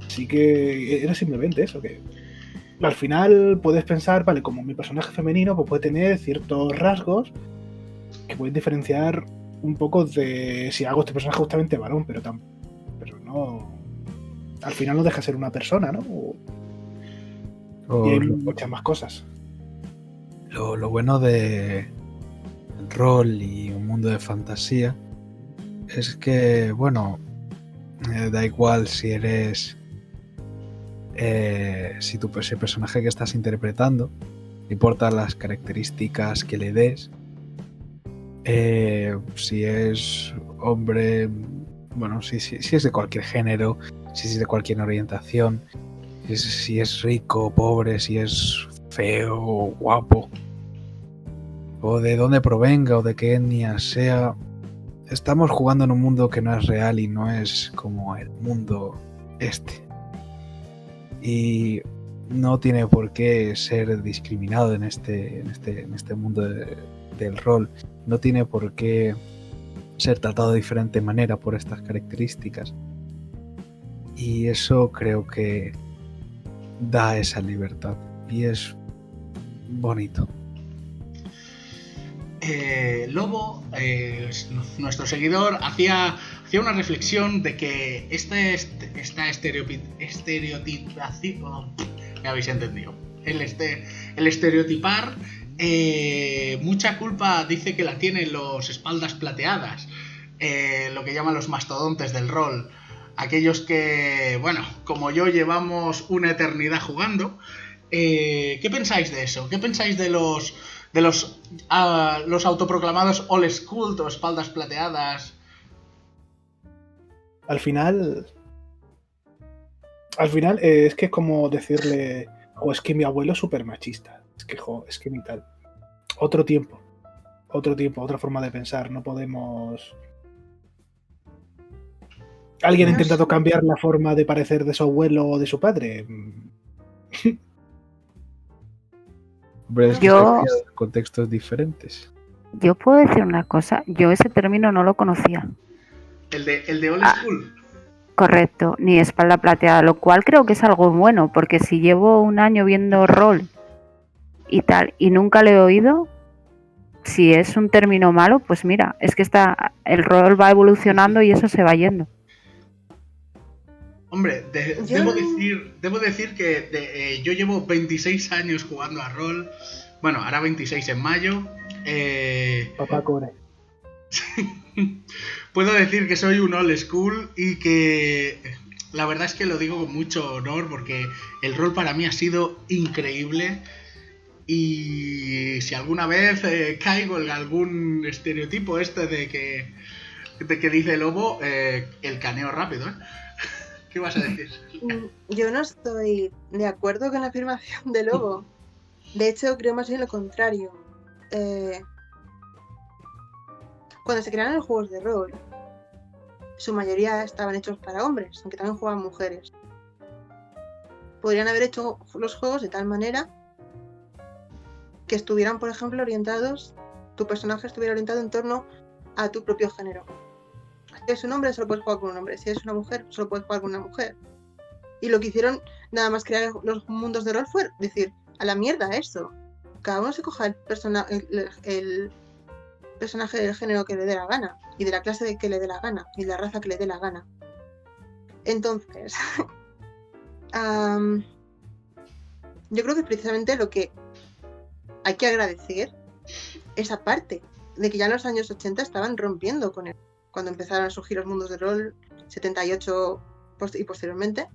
Así que era simplemente eso, que al final puedes pensar, vale, como mi personaje femenino pues puede tener ciertos rasgos que pueden diferenciar un poco de si hago este personaje justamente varón, pero no, al final no deja de ser una persona, ¿no? Y hay muchas más cosas. Lo bueno de el rol y un mundo de fantasía es que, bueno, da igual si eres si ese personaje que estás interpretando, no importa las características que le des, si es hombre, bueno, si es de cualquier género, si es de cualquier orientación, si es rico, pobre, si es feo o guapo, o de dónde provenga o de qué etnia sea, estamos jugando en un mundo que no es real y no es como el mundo este. Y no tiene por qué ser discriminado en este mundo del rol. No tiene por qué ser tratado de diferente manera por estas características. Y eso creo que da esa libertad. Y es bonito. Lobo, nuestro seguidor, hacía una reflexión de que esta estereotipación, me habéis entendido, el estereotipar, mucha culpa dice que la tienen los espaldas plateadas, lo que llaman los mastodontes del rol, aquellos que, bueno, como yo llevamos una eternidad jugando. ¿Qué pensáis de eso? ¿Qué pensáis de los autoproclamados old school o espaldas plateadas? Al final es que es como decirle, es que mi abuelo es súper machista, es que mi tal. Otro tiempo, otra forma de pensar, no podemos... ¿Alguien ha intentado cambiar la forma de parecer de su abuelo o de su padre? Hombre, es que son contextos diferentes. Yo puedo decir una cosa, yo ese término no lo conocía. ¿El de old school? Correcto, ni espalda plateada, lo cual creo que es algo bueno, porque si llevo un año viendo rol y tal, y nunca lo he oído, si es un término malo, pues mira, es que el rol va evolucionando y eso se va yendo. Hombre, debo decir que yo llevo 26 años jugando a rol. Bueno, hará 26 en mayo. Papá cobre. Puedo decir que soy un old school y que la verdad es que lo digo con mucho honor porque el rol para mí ha sido increíble. Y si alguna vez caigo en algún estereotipo de que dice Lobo, el caneo rápido, ¿eh? ¿Qué vas a decir? Yo no estoy de acuerdo con la afirmación de Lobo. De hecho, creo más bien lo contrario. Cuando se crearon los juegos de rol, su mayoría estaban hechos para hombres, aunque también jugaban mujeres. podrían haber hecho los juegos de tal manera que estuvieran, por ejemplo, orientados, tu personaje estuviera orientado en torno a tu propio género. Si es un hombre, solo puedes jugar con un hombre. Si es una mujer, solo puedes jugar con una mujer. Y lo que hicieron, nada más crear los mundos de rol, fue decir, a la mierda eso. Cada uno se coja el personaje del género que le dé la gana, y de la clase que le dé la gana, y de la raza que le dé la gana. Entonces, yo creo que precisamente lo que hay que agradecer esa parte de que ya en los años 80 estaban rompiendo con él. Cuando empezaron a surgir los mundos de rol, 78 y posteriormente,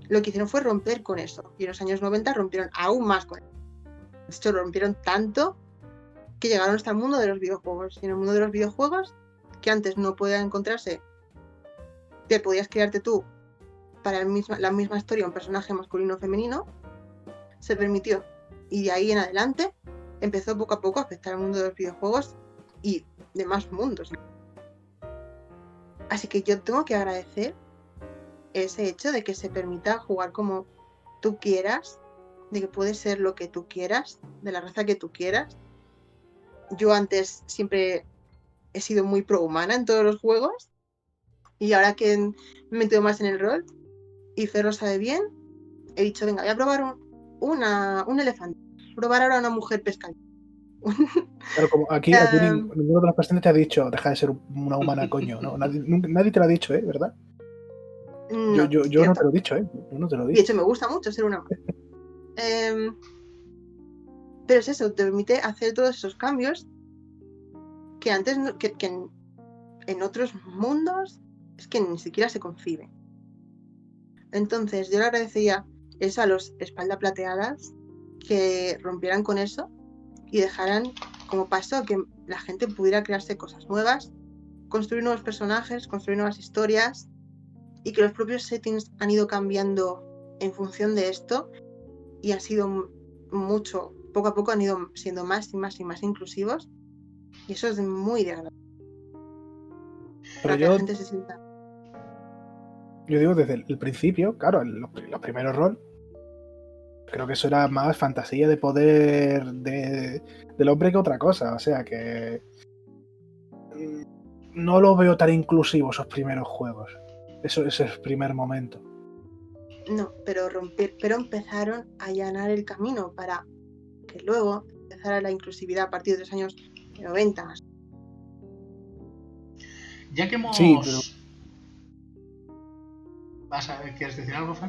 lo que hicieron fue romper con eso. Y en los años 90 rompieron aún más con eso. De hecho, rompieron tanto que llegaron hasta el mundo de los videojuegos. Y en el mundo de los videojuegos, que antes no podía encontrarse, que podías crearte tú para la misma historia un personaje masculino o femenino, se permitió. Y de ahí en adelante empezó poco a poco a afectar al mundo de los videojuegos y demás mundos. Así que yo tengo que agradecer ese hecho de que se permita jugar como tú quieras, de que puedes ser lo que tú quieras, de la raza que tú quieras. Yo antes siempre he sido muy pro-humana en todos los juegos, y ahora que me he metido más en el rol, y Fer lo sabe bien, he dicho, venga, voy a probar un elefante, probar ahora una mujer pescadora. Claro, como aquí ninguno de los presentes te ha dicho, deja de ser una humana, coño, ¿no? Nadie te lo ha dicho, ¿verdad? No, yo no te lo he dicho, yo no te lo he dicho. De hecho, me gusta mucho ser una mujer. Pero es eso, te permite hacer todos esos cambios que antes, que en otros mundos, es que ni siquiera se concibe. Entonces, yo le agradecería eso a los espalda plateadas, que rompieran con eso y dejaran como paso a que la gente pudiera crearse cosas nuevas, construir nuevos personajes, construir nuevas historias, y que los propios settings han ido cambiando en función de esto y han sido mucho, poco a poco han ido siendo más y más y más inclusivos, y eso es muy de agradecer. Para que la gente se sienta. Yo digo desde el principio, claro, los primeros rol, creo que eso era más fantasía de poder del hombre que otra cosa, o sea que no lo veo tan inclusivo esos primeros juegos, ese primer momento. No, pero empezaron a allanar el camino para que luego empezara la inclusividad a partir de los años 90. Ya que hemos... Sí, pero... ¿Quieres decir algo, Fer?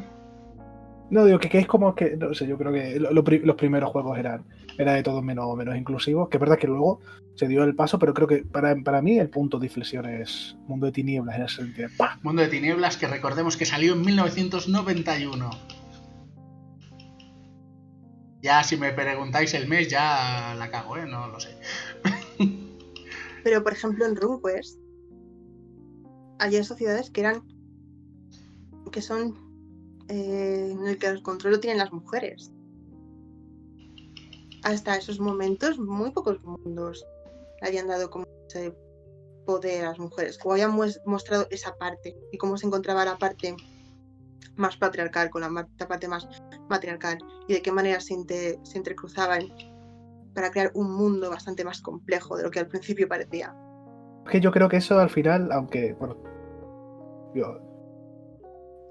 No, digo que es como que, no sé, yo creo que los primeros juegos eran de todo menos inclusivos, que es verdad que luego se dio el paso, pero creo que para mí el punto de inflexión es Mundo de Tinieblas, en ese sentido. ¡Pah! Mundo de Tinieblas, que recordemos que salió en 1991. Ya si me preguntáis el mes ya la cago, no lo sé. Pero por ejemplo en RuneQuest hay sociedades que son en el que el control lo tienen las mujeres. Hasta esos momentos muy pocos mundos le habían dado como ese poder a las mujeres, o habían mostrado esa parte y cómo se encontraba la parte más patriarcal con la parte más matriarcal, y de qué manera se entrecruzaban para crear un mundo bastante más complejo de lo que al principio parecía. Es que yo creo que eso al final, aunque bueno,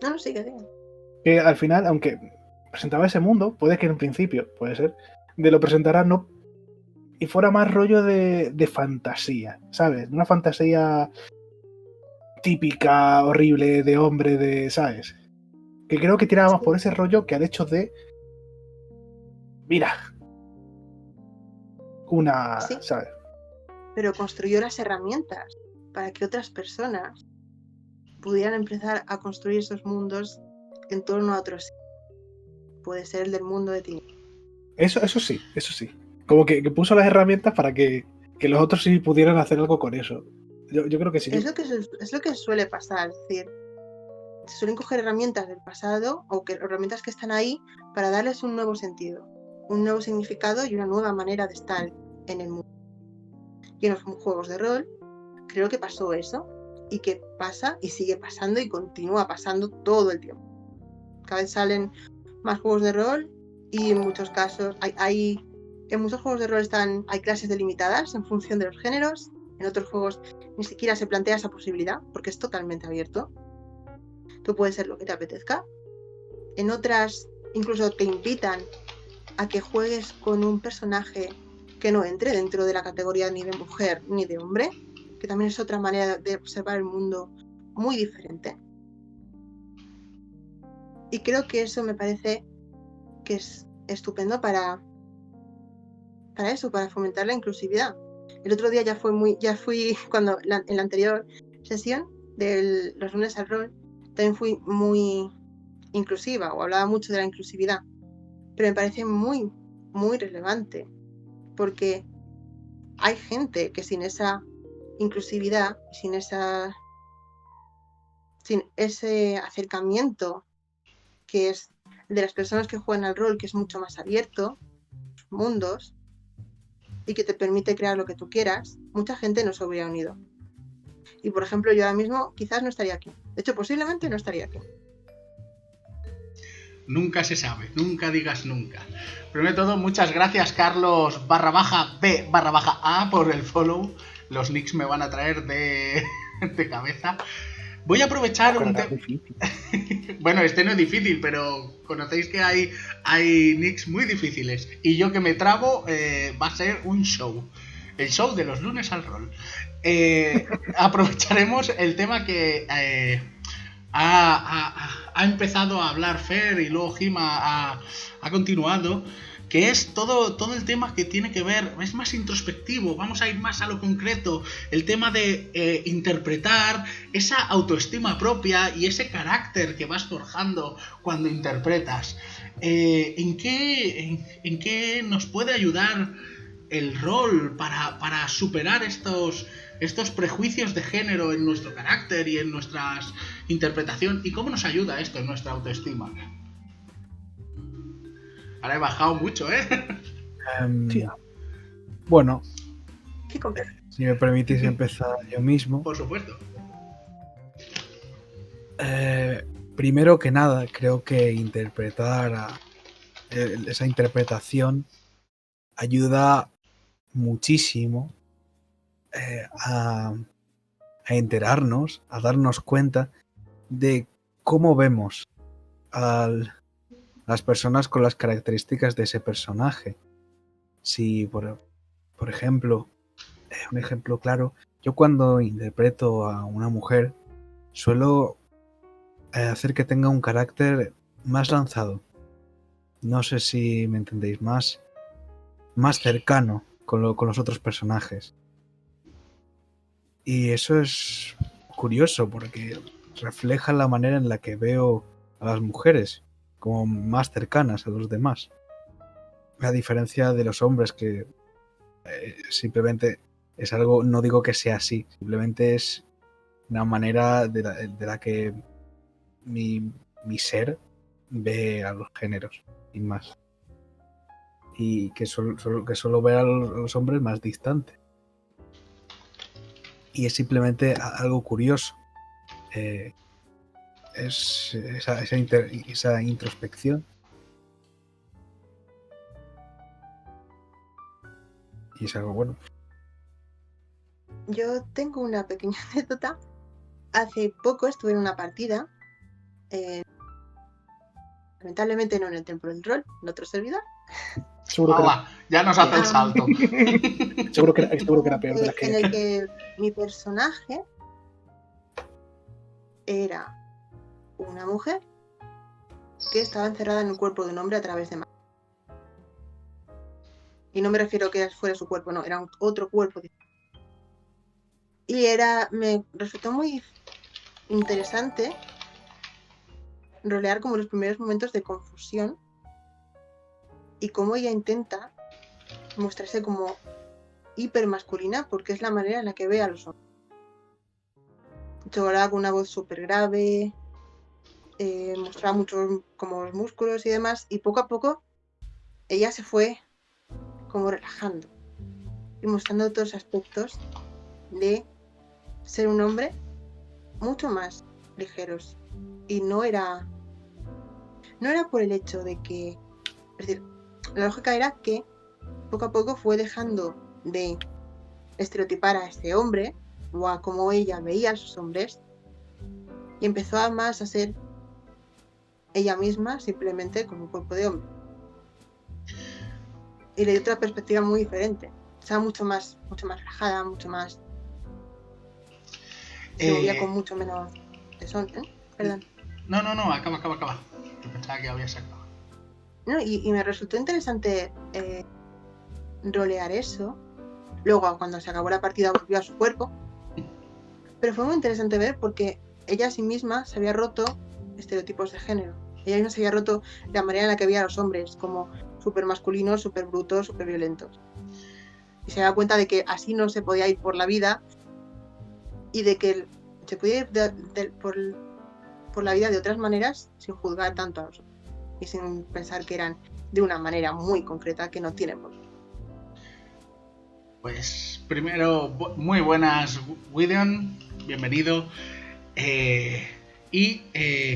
No, sí, que diga. Que al final, aunque presentaba ese mundo, puede que en principio, puede ser, de lo presentará no y fuera más rollo de fantasía, ¿sabes? Una fantasía típica, horrible, de hombre, ¿sabes? Que creo que tiraba más por ese rollo que al hecho de mira una, sí, ¿sabes? Pero construyó las herramientas para que otras personas pudieran empezar a construir esos mundos en torno a otros. Puede ser el del mundo de Tinieblas. Eso sí. Como que puso las herramientas para que los otros sí pudieran hacer algo con eso. Yo creo que sí. Es lo que suele pasar, es decir, se suelen coger herramientas del pasado o herramientas que están ahí para darles un nuevo sentido, un nuevo significado y una nueva manera de estar en el mundo. Y en los juegos de rol creo que pasó eso, y que pasa y sigue pasando y continúa pasando todo el tiempo. Cada vez salen más juegos de rol y en muchos casos en muchos juegos de rol hay clases delimitadas en función de los géneros. En otros juegos ni siquiera se plantea esa posibilidad porque es totalmente abierto. Tú puedes ser lo que te apetezca. En otras incluso te invitan a que juegues con un personaje que no entre dentro de la categoría ni de mujer ni de hombre, que también es otra manera de observar el mundo muy diferente. Y creo que eso me parece que es estupendo para eso, para fomentar la inclusividad. El otro día ya fui cuando en la anterior sesión de los lunes al rol, también fui muy inclusiva o hablaba mucho de la inclusividad, pero me parece muy, muy relevante porque hay gente que sin esa inclusividad, sin ese acercamiento que es de las personas que juegan al rol, que es mucho más abierto, mundos, y que te permite crear lo que tú quieras, mucha gente no se hubiera unido. Y por ejemplo, yo ahora mismo quizás no estaría aquí. De hecho, posiblemente no estaría aquí. Nunca se sabe, nunca digas nunca. Primero de todo, muchas gracias Carlos _B_A por el follow. Los nicks me van a traer de cabeza. Voy a aprovechar un tema. Bueno, este no es difícil, pero conocéis que hay nicks muy difíciles. Y yo que me trabo, va a ser un show. El show de los lunes al rol. Aprovecharemos el tema que ha empezado a hablar Fer y luego Jim ha continuado, que es todo el tema que tiene que ver, es más introspectivo, vamos a ir más a lo concreto, el tema de interpretar esa autoestima propia y ese carácter que vas forjando cuando interpretas. ¿En qué nos puede ayudar el rol para superar estos prejuicios de género en nuestro carácter y en nuestra interpretación? ¿Y cómo nos ayuda esto en nuestra autoestima? Ahora he bajado mucho, ¿eh? Bueno, Qué complejo. si me permitís empezar yo mismo. Por supuesto. Primero que nada, creo que interpretar esa interpretación ayuda muchísimo a enterarnos, a darnos cuenta de cómo vemos a las personas con las características de ese personaje. Si, por ejemplo, un ejemplo claro, yo cuando interpreto a una mujer suelo hacer que tenga un carácter más lanzado. No sé si me entendéis, más cercano con los otros personajes. Y eso es curioso porque refleja la manera en la que veo a las mujeres como más cercanas a los demás. A diferencia de los hombres que simplemente es algo, no digo que sea así, simplemente es una manera de la que mi ser ve a los géneros, sin más. Y que solo ver a los hombres más distantes. Y es simplemente algo curioso. Es esa introspección. Y es algo bueno. Yo tengo una pequeña anécdota. Hace poco estuve en una partida. Lamentablemente no en el Templo del Rol, en otro servidor. Ya nos hace el salto. Seguro que era peor de la que... En el que mi personaje era una mujer que estaba encerrada en el cuerpo de un hombre a través de magia. Y no me refiero a que fuera su cuerpo, no, era otro cuerpo. Y me resultó muy interesante rolear como los primeros momentos de confusión y cómo ella intenta mostrarse como hipermasculina porque es la manera en la que ve a los hombres. Yo hablaba con una voz súper grave, mostraba mucho como los músculos y demás, y poco a poco ella se fue como relajando y mostrando otros aspectos de ser un hombre mucho más ligeros. Y no era no era por el hecho de que... Es decir, la lógica era que poco a poco fue dejando de estereotipar a este hombre o a cómo ella veía a sus hombres y empezó a más a ser ella misma simplemente con un cuerpo de hombre. Y le dio otra perspectiva muy diferente. Estaba mucho más relajada, mucho más... Se movía con mucho menos tesón, ¿eh? Perdón. No, acaba. Yo pensaba que habías acabado. No, y me resultó interesante rolear eso. Luego, cuando se acabó la partida, volvió a su cuerpo. Pero fue muy interesante ver porque ella a sí misma se había roto estereotipos de género. Ella misma se había roto la manera en la que veía a los hombres, como súper masculinos, súper brutos, súper violentos. Y se daba cuenta de que así no se podía ir por la vida y de que se podía ir por la vida de otras maneras sin juzgar tanto a los hombres y sin pensar que eran de una manera muy concreta que no tienen por qué. Pues primero, muy buenas, Gideon, bienvenido.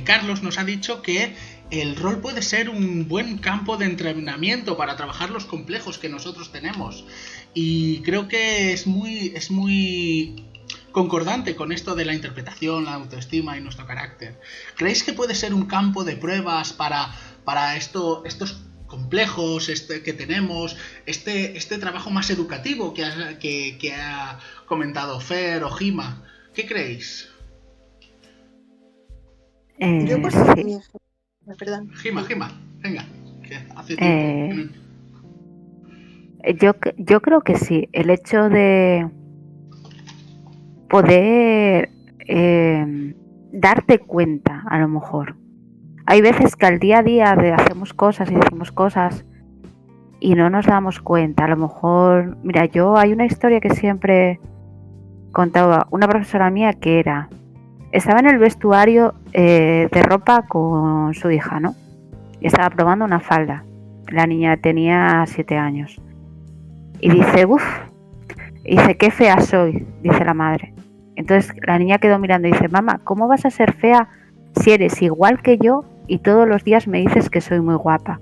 Carlos nos ha dicho que el rol puede ser un buen campo de entrenamiento para trabajar los complejos que nosotros tenemos. Y creo que es muy concordante con esto de la interpretación, la autoestima y nuestro carácter. ¿Creéis que puede ser un campo de pruebas para estos complejos que tenemos, este trabajo más educativo que ha comentado Fer o Gima? ¿Qué creéis? Yo por Sí. Perdón. Gima, venga, que hace tiempo. Yo creo que sí. El hecho de poder darte cuenta, a lo mejor. Hay veces que al día a día hacemos cosas y decimos cosas y no nos damos cuenta. A lo mejor, mira, hay una historia que siempre contaba una profesora mía que estaba en el vestuario de ropa con su hija, ¿no? Y estaba probando una falda. La niña tenía 7 años. Y dice, qué fea soy, dice la madre. Entonces la niña quedó mirando y dice, mamá, ¿cómo vas a ser fea si eres igual que yo y todos los días me dices que soy muy guapa?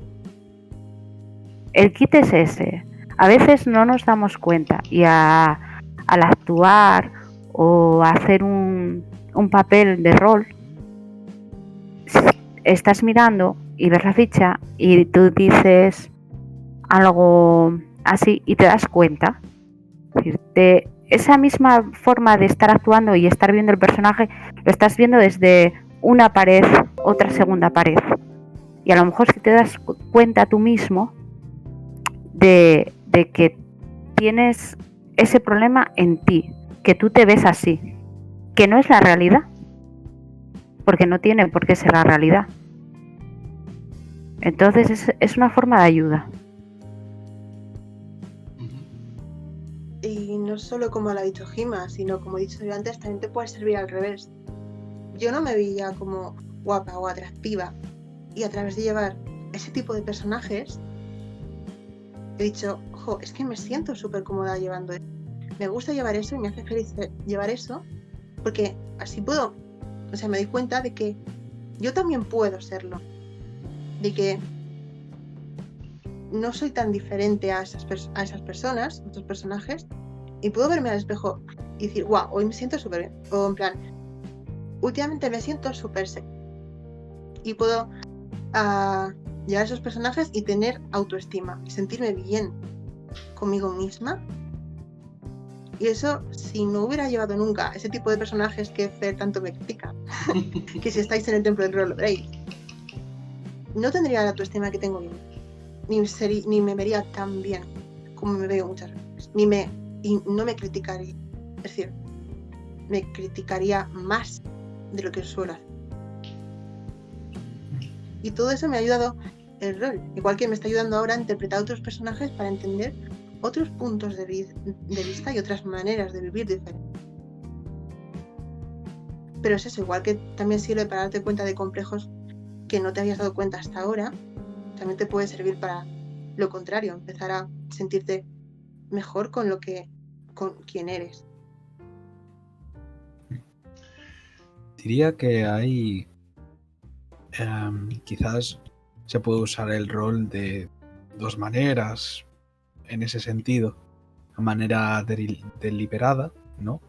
El kit es ese. A veces no nos damos cuenta y al actuar o hacer un papel de rol, estás mirando y ves la ficha y tú dices algo así y te das cuenta. Es decir, esa misma forma de estar actuando y estar viendo el personaje, lo estás viendo desde una pared, otra segunda pared. Y a lo mejor si te das cuenta tú mismo de que tienes ese problema en ti, que tú te ves así, que no es la realidad, porque no tiene por qué ser la realidad. Entonces es una forma de ayuda. Y no solo como lo ha dicho Gima, sino como he dicho yo antes, también te puede servir al revés. Yo no me veía como guapa o atractiva y a través de llevar ese tipo de personajes he dicho, ojo, es que me siento súper cómoda llevando eso. Me gusta llevar eso y me hace feliz llevar eso porque así puedo, me doy cuenta de que yo también puedo serlo, de que no soy tan diferente a esas personas, a estos personajes, y puedo verme al espejo y decir, wow, hoy me siento súper bien, o en plan, últimamente me siento súper sexy, y puedo llevar a esos personajes y tener autoestima, y sentirme bien conmigo misma. Y eso, si no hubiera llevado nunca ese tipo de personajes que Fer tanto me critica, que si estáis en el templo del rol lo veréis, no tendría la autoestima que tengo yo. Ni me vería tan bien como me veo muchas veces. Y no me criticaría. Es decir, me criticaría más de lo que suelo hacer. Y todo eso me ha ayudado el rol. Igual que me está ayudando ahora a interpretar otros personajes para entender otros puntos de vista y otras maneras de vivir diferentes. Pero es eso, igual que también sirve para darte cuenta de complejos que no te habías dado cuenta hasta ahora, también te puede servir para lo contrario, empezar a sentirte mejor con quien eres. Diría que hay quizás se puede usar el rol de dos maneras en ese sentido. Una manera deliberada, ¿no?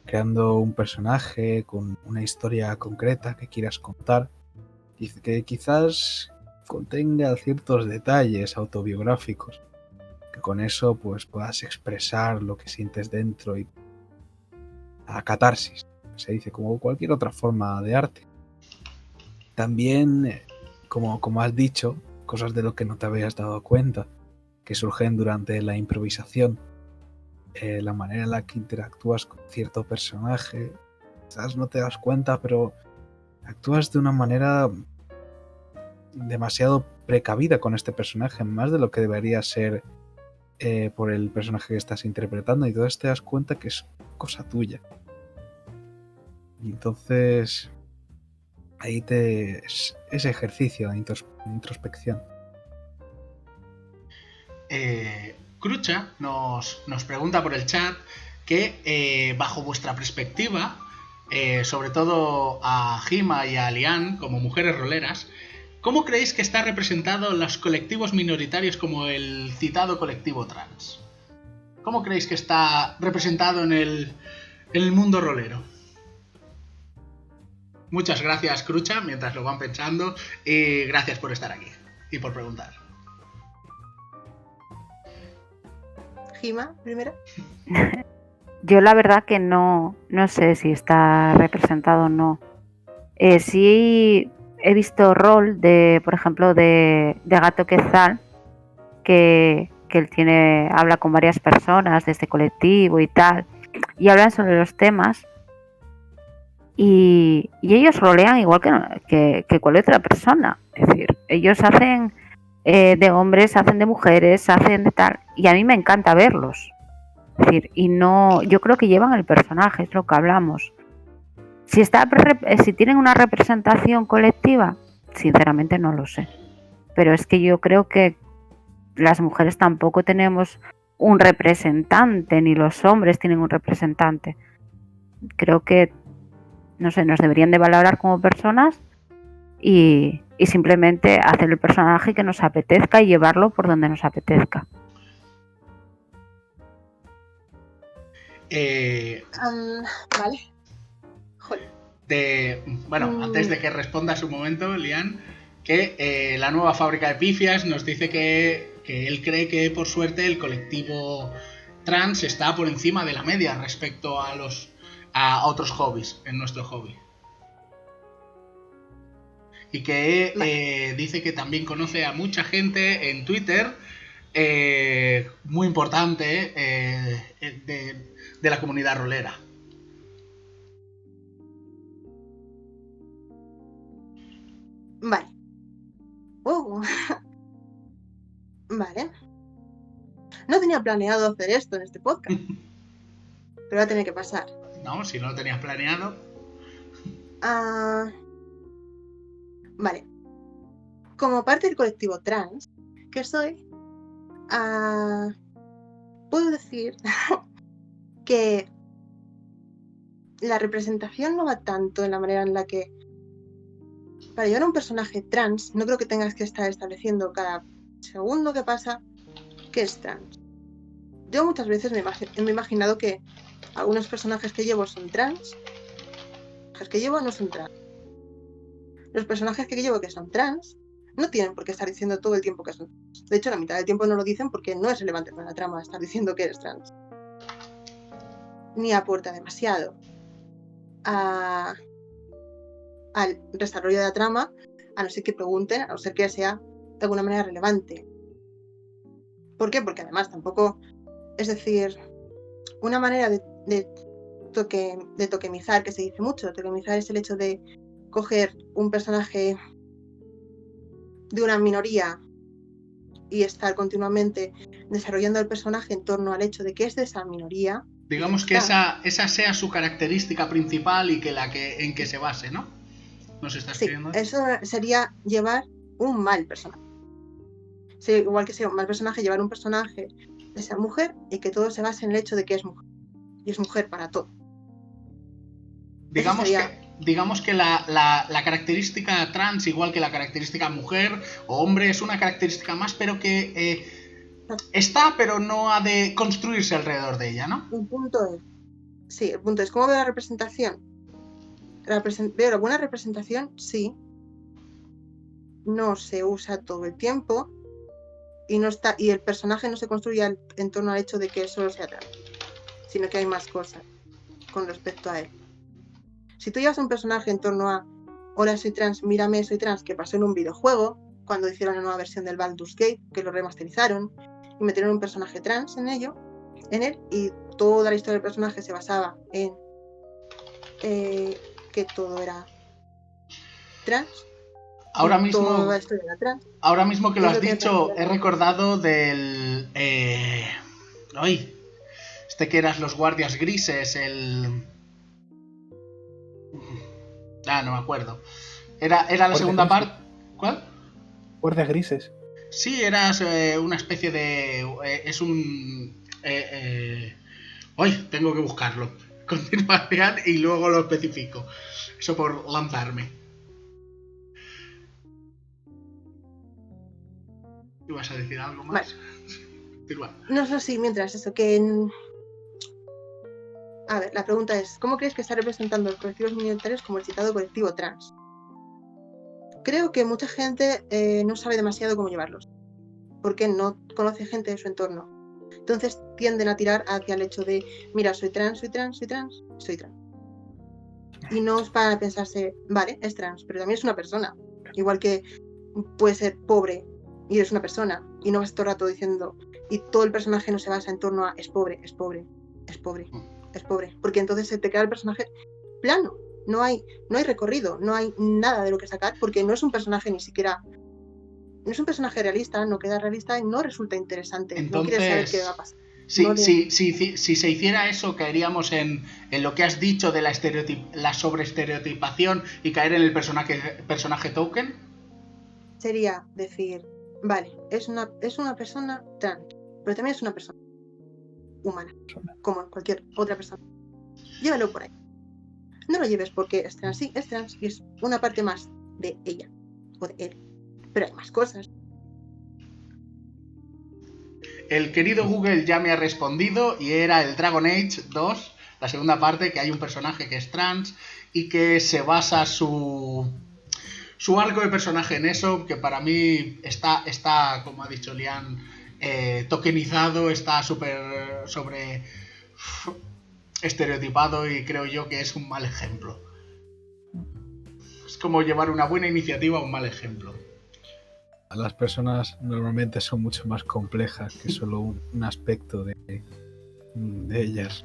Creando un personaje con una historia concreta que quieras contar y que quizás contenga ciertos detalles autobiográficos, que con eso pues puedas expresar lo que sientes dentro y a catarsis, se dice, como cualquier otra forma de arte. También, como has dicho, cosas de lo que no te habías dado cuenta, que surgen durante la improvisación, la manera en la que interactúas con cierto personaje, quizás no te das cuenta, pero actúas de una manera demasiado precavida con este personaje, más de lo que debería ser por el personaje que estás interpretando, y entonces te das cuenta que es cosa tuya. Y entonces ahí ese ejercicio de introspección. Crucha nos pregunta por el chat que bajo vuestra perspectiva, sobre todo a Jima y a Lian como mujeres roleras, ¿cómo creéis que está representado los colectivos minoritarios como el citado colectivo trans? ¿Cómo creéis que está representado en el mundo rolero? Muchas gracias, Crucha, mientras lo van pensando, y gracias por estar aquí y por preguntar. Jima, primero. Yo la verdad que no sé si está representado o no. Sí he visto rol de, por ejemplo, de Gato Quetzal, que él habla con varias personas de este colectivo y tal, y hablan sobre los temas, y ellos rolean igual que cualquier otra persona. Es decir, ellos hacen de hombres, hacen de mujeres, hacen de tal, y a mí me encanta verlos. Es decir, y no, yo creo que llevan el personaje, es lo que hablamos. Si tienen una representación colectiva, sinceramente no lo sé. Pero es que yo creo que las mujeres tampoco tenemos un representante, ni los hombres tienen un representante. Creo que, no sé, nos deberían de valorar como personas y simplemente hacer el personaje que nos apetezca y llevarlo por donde nos apetezca. Vale. Joder. Antes de que respondas un momento, Lian, que la nueva fábrica de pifias nos dice que él cree que por suerte el colectivo trans está por encima de la media respecto a otros hobbies en nuestro hobby. Y que dice que también conoce a mucha gente en Twitter muy importante de la comunidad rolera. Vale. Vale. No tenía planeado hacer esto en este podcast, pero va a tener que pasar. No, si no lo tenías planeado. Vale. Como parte del colectivo trans que soy, puedo decir que la representación no va tanto en la manera en la que para llevar a un personaje trans no creo que tengas que estar estableciendo cada segundo que pasa que es trans. Yo muchas veces me he imaginado que algunos personajes que llevo son trans, los que llevo no son trans. Los personajes que llevo que son trans no tienen por qué estar diciendo todo el tiempo que son trans. De hecho, la mitad del tiempo no lo dicen porque no es relevante para la trama estar diciendo que eres trans. Ni aporta demasiado al desarrollo de la trama, a no ser que pregunten, a no ser que sea de alguna manera relevante. ¿Por qué? Porque además tampoco, es decir, una manera de toquemizar, que se dice mucho, toquemizar es el hecho de coger un personaje de una minoría y estar continuamente desarrollando el personaje en torno al hecho de que es de esa minoría. Digamos que esa sea su característica principal y en que se base, ¿no? ¿Nos estás escribiendo? Sí, eso sería llevar un mal personaje. Sí, igual que sea un mal personaje, llevar un personaje de ser mujer y que todo se base en el hecho de que es mujer. Y es mujer para todo. Digamos digamos que la característica trans, igual que la característica mujer o hombre, es una característica más, pero que está, pero no ha de construirse alrededor de ella, ¿no? El punto es, ¿cómo veo la representación? Veo alguna representación, sí. No se usa todo el tiempo y el personaje no se construye en torno al hecho de que solo sea trans, sino que hay más cosas con respecto a él. Si tú llevas un personaje en torno a hola, soy trans, mírame, soy trans, que pasó en un videojuego, cuando hicieron la nueva versión del Baldur's Gate, que lo remasterizaron, y metieron un personaje trans en él, y toda la historia del personaje se basaba en que todo era trans. Ahora mismo, toda la historia era trans. Ahora mismo que lo has dicho, he recordado del... que eras los guardias grises, no me acuerdo. Era la segunda parte. ¿Cuál? Guardias grises. Sí, eras una especie de... es un... tengo que buscarlo. Continuación y luego lo especifico. Eso por lanzarme. ¿Ibas a decir algo más? Vale. No sé si mientras eso, que... A ver, la pregunta es, ¿cómo crees que está representando los colectivos minoritarios como el citado colectivo trans? Creo que mucha gente no sabe demasiado cómo llevarlos, porque no conoce gente de su entorno. Entonces tienden a tirar hacia el hecho de, mira, soy trans. Y no es para pensarse, vale, es trans, pero también es una persona. Igual que puede ser pobre y eres una persona, y no vas todo el rato diciendo, y todo el personaje no se basa en torno a es pobre, porque entonces se te queda el personaje plano, no hay recorrido, no hay nada de lo que sacar, porque no es un personaje ni siquiera, no es un personaje realista, no queda realista y no resulta interesante. Entonces, no quieres saber qué va a pasar. Si se hiciera eso, caeríamos en lo que has dicho de la sobreestereotipación y caer en el personaje token. Sería decir, vale, es una persona trans, pero también es una persona humana, como cualquier otra persona. Llévalo por ahí. No lo lleves porque es trans, sí, es trans y es una parte más de ella o de él, pero hay más cosas. El querido Google ya me ha respondido y era el Dragon Age 2, la segunda parte, que hay un personaje que es trans y que se basa su arco de personaje en eso, que para mí está como ha dicho Lian, tokenizado, está súper sobre estereotipado y creo yo que es un mal ejemplo. Es como llevar una buena iniciativa a un mal ejemplo. Las personas normalmente son mucho más complejas que solo un aspecto de ellas.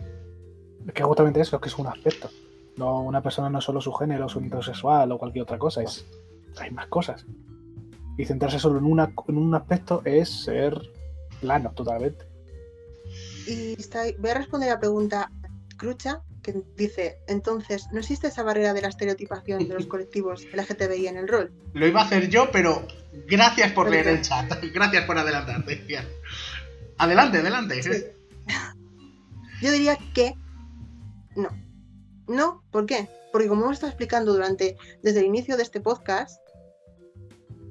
Es que justamente eso, que es un aspecto. No, una persona no es solo su género, su orientación sexual o cualquier otra cosa, hay más cosas. Y centrarse solo en un aspecto es ser plano totalmente. Y voy a responder a la pregunta Crucha, que dice, entonces, ¿no existe esa barrera de la estereotipación de los colectivos LGTBI en el rol? Lo iba a hacer yo, pero gracias por leer el chat. Gracias por adelantarte. Adelante. Sí. Yo diría que no. No, ¿por qué? Porque como hemos estado explicando desde el inicio de este podcast,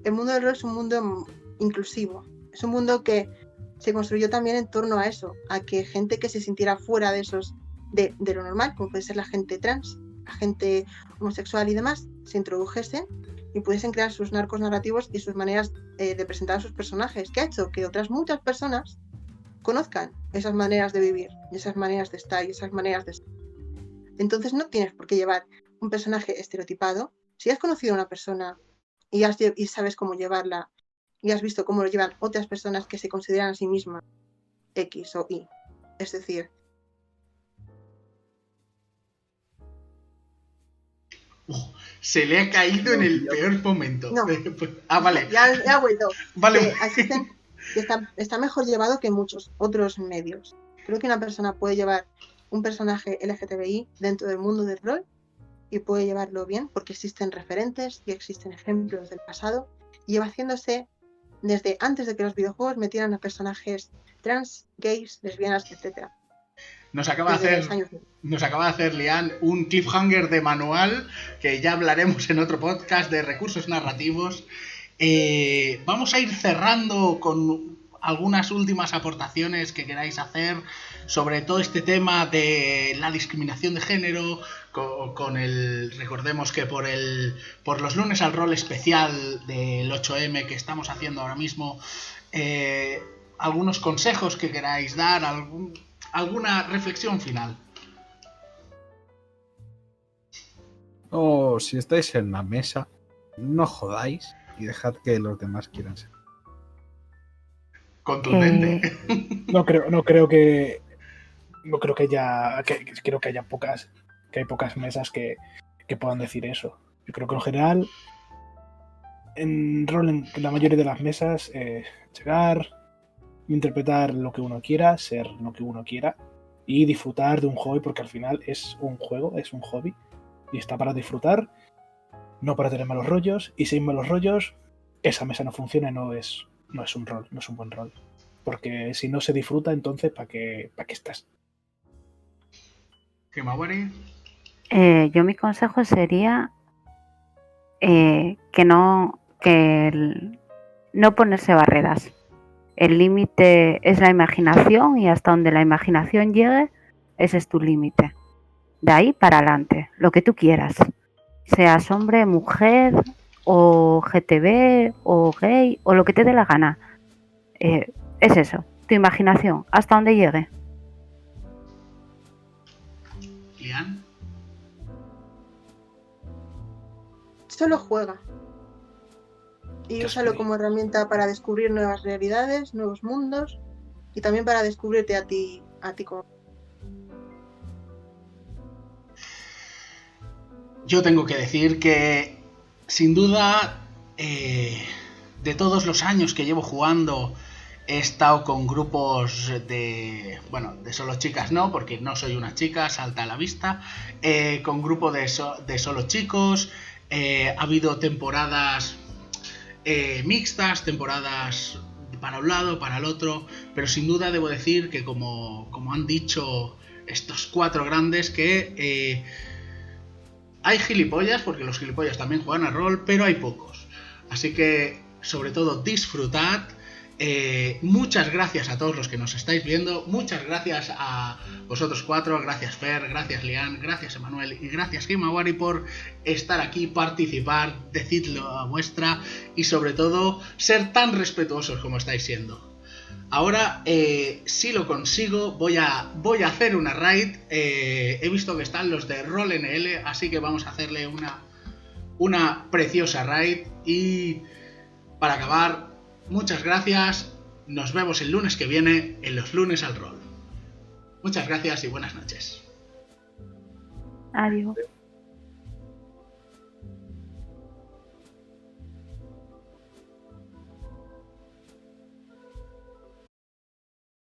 el mundo del rol es un mundo inclusivo. Es un mundo que se construyó también en torno a eso, a que gente que se sintiera fuera de de lo normal, como puede ser la gente trans, la gente homosexual y demás, se introdujesen y pudiesen crear sus narcos narrativos y sus maneras de presentar a sus personajes, que ha hecho que otras muchas personas conozcan esas maneras de vivir, y esas maneras de estar y esas maneras de ser. Entonces no tienes por qué llevar un personaje estereotipado. Si has conocido a una persona y sabes cómo llevarla y has visto cómo lo llevan otras personas que se consideran a sí mismas X o Y, es decir... Se le ha caído en el peor momento. No. Vale. Ya ha vuelto. Vale. Está mejor llevado que muchos otros medios. Creo que una persona puede llevar un personaje LGTBI dentro del mundo del rol y puede llevarlo bien porque existen referentes y existen ejemplos del pasado y lleva haciéndose desde antes de que los videojuegos metieran a personajes trans, gays, lesbianas, etc. Nos acaba de hacer Lian un cliffhanger de manual que ya hablaremos en otro podcast de recursos narrativos. Vamos a ir cerrando con algunas últimas aportaciones que queráis hacer sobre todo este tema de la discriminación de género, recordemos que por los lunes al rol especial del 8M que estamos haciendo ahora mismo, algunos consejos que queráis dar, alguna reflexión final. O si estáis en la mesa, no jodáis y dejad que los demás quieran ser. Contundente. Creo que hay pocas mesas que puedan decir eso. Yo creo que en general, en rol, en la mayoría de las mesas, llegar, interpretar lo que uno quiera, ser lo que uno quiera y disfrutar de un hobby, porque al final es un juego, es un hobby y está para disfrutar, no para tener malos rollos, y sin malos rollos esa mesa no funciona y no es un rol, no es un buen rol, porque si no se disfruta, entonces ¿para qué estás? Himawari. Yo mi consejo sería no ponerse barreras. El límite es la imaginación y hasta donde la imaginación llegue, ese es tu límite. De ahí para adelante, lo que tú quieras. Seas hombre, mujer, o GTB, o gay, o lo que te dé la gana. Es eso, tu imaginación, hasta donde llegue. Lian. Solo juega. Y úsalo como herramienta para descubrir nuevas realidades, nuevos mundos y también para descubrirte a ti como. Yo tengo que decir que, sin duda, de todos los años que llevo jugando, he estado con grupos de solo chicas no, porque no soy una chica, salta a la vista, con grupos de solo chicos, ha habido temporadas mixtas, temporadas para un lado, para el otro, pero sin duda debo decir que como han dicho estos cuatro grandes, que hay gilipollas, porque los gilipollas también juegan a rol, pero hay pocos. Así que, sobre todo, disfrutad. Muchas gracias a todos los que nos estáis viendo. Muchas gracias a vosotros cuatro. Gracias Fer, gracias Lian, gracias Emanuel y gracias Himawari por estar aquí, participar, decidlo a vuestra y sobre todo ser tan respetuosos como estáis siendo. Ahora, si lo consigo, voy a hacer una raid. He visto que están los de Roll NL, así que vamos a hacerle una preciosa raid. Y para acabar, muchas gracias. Nos vemos el lunes que viene en los lunes al rol. Muchas gracias y buenas noches. Adiós.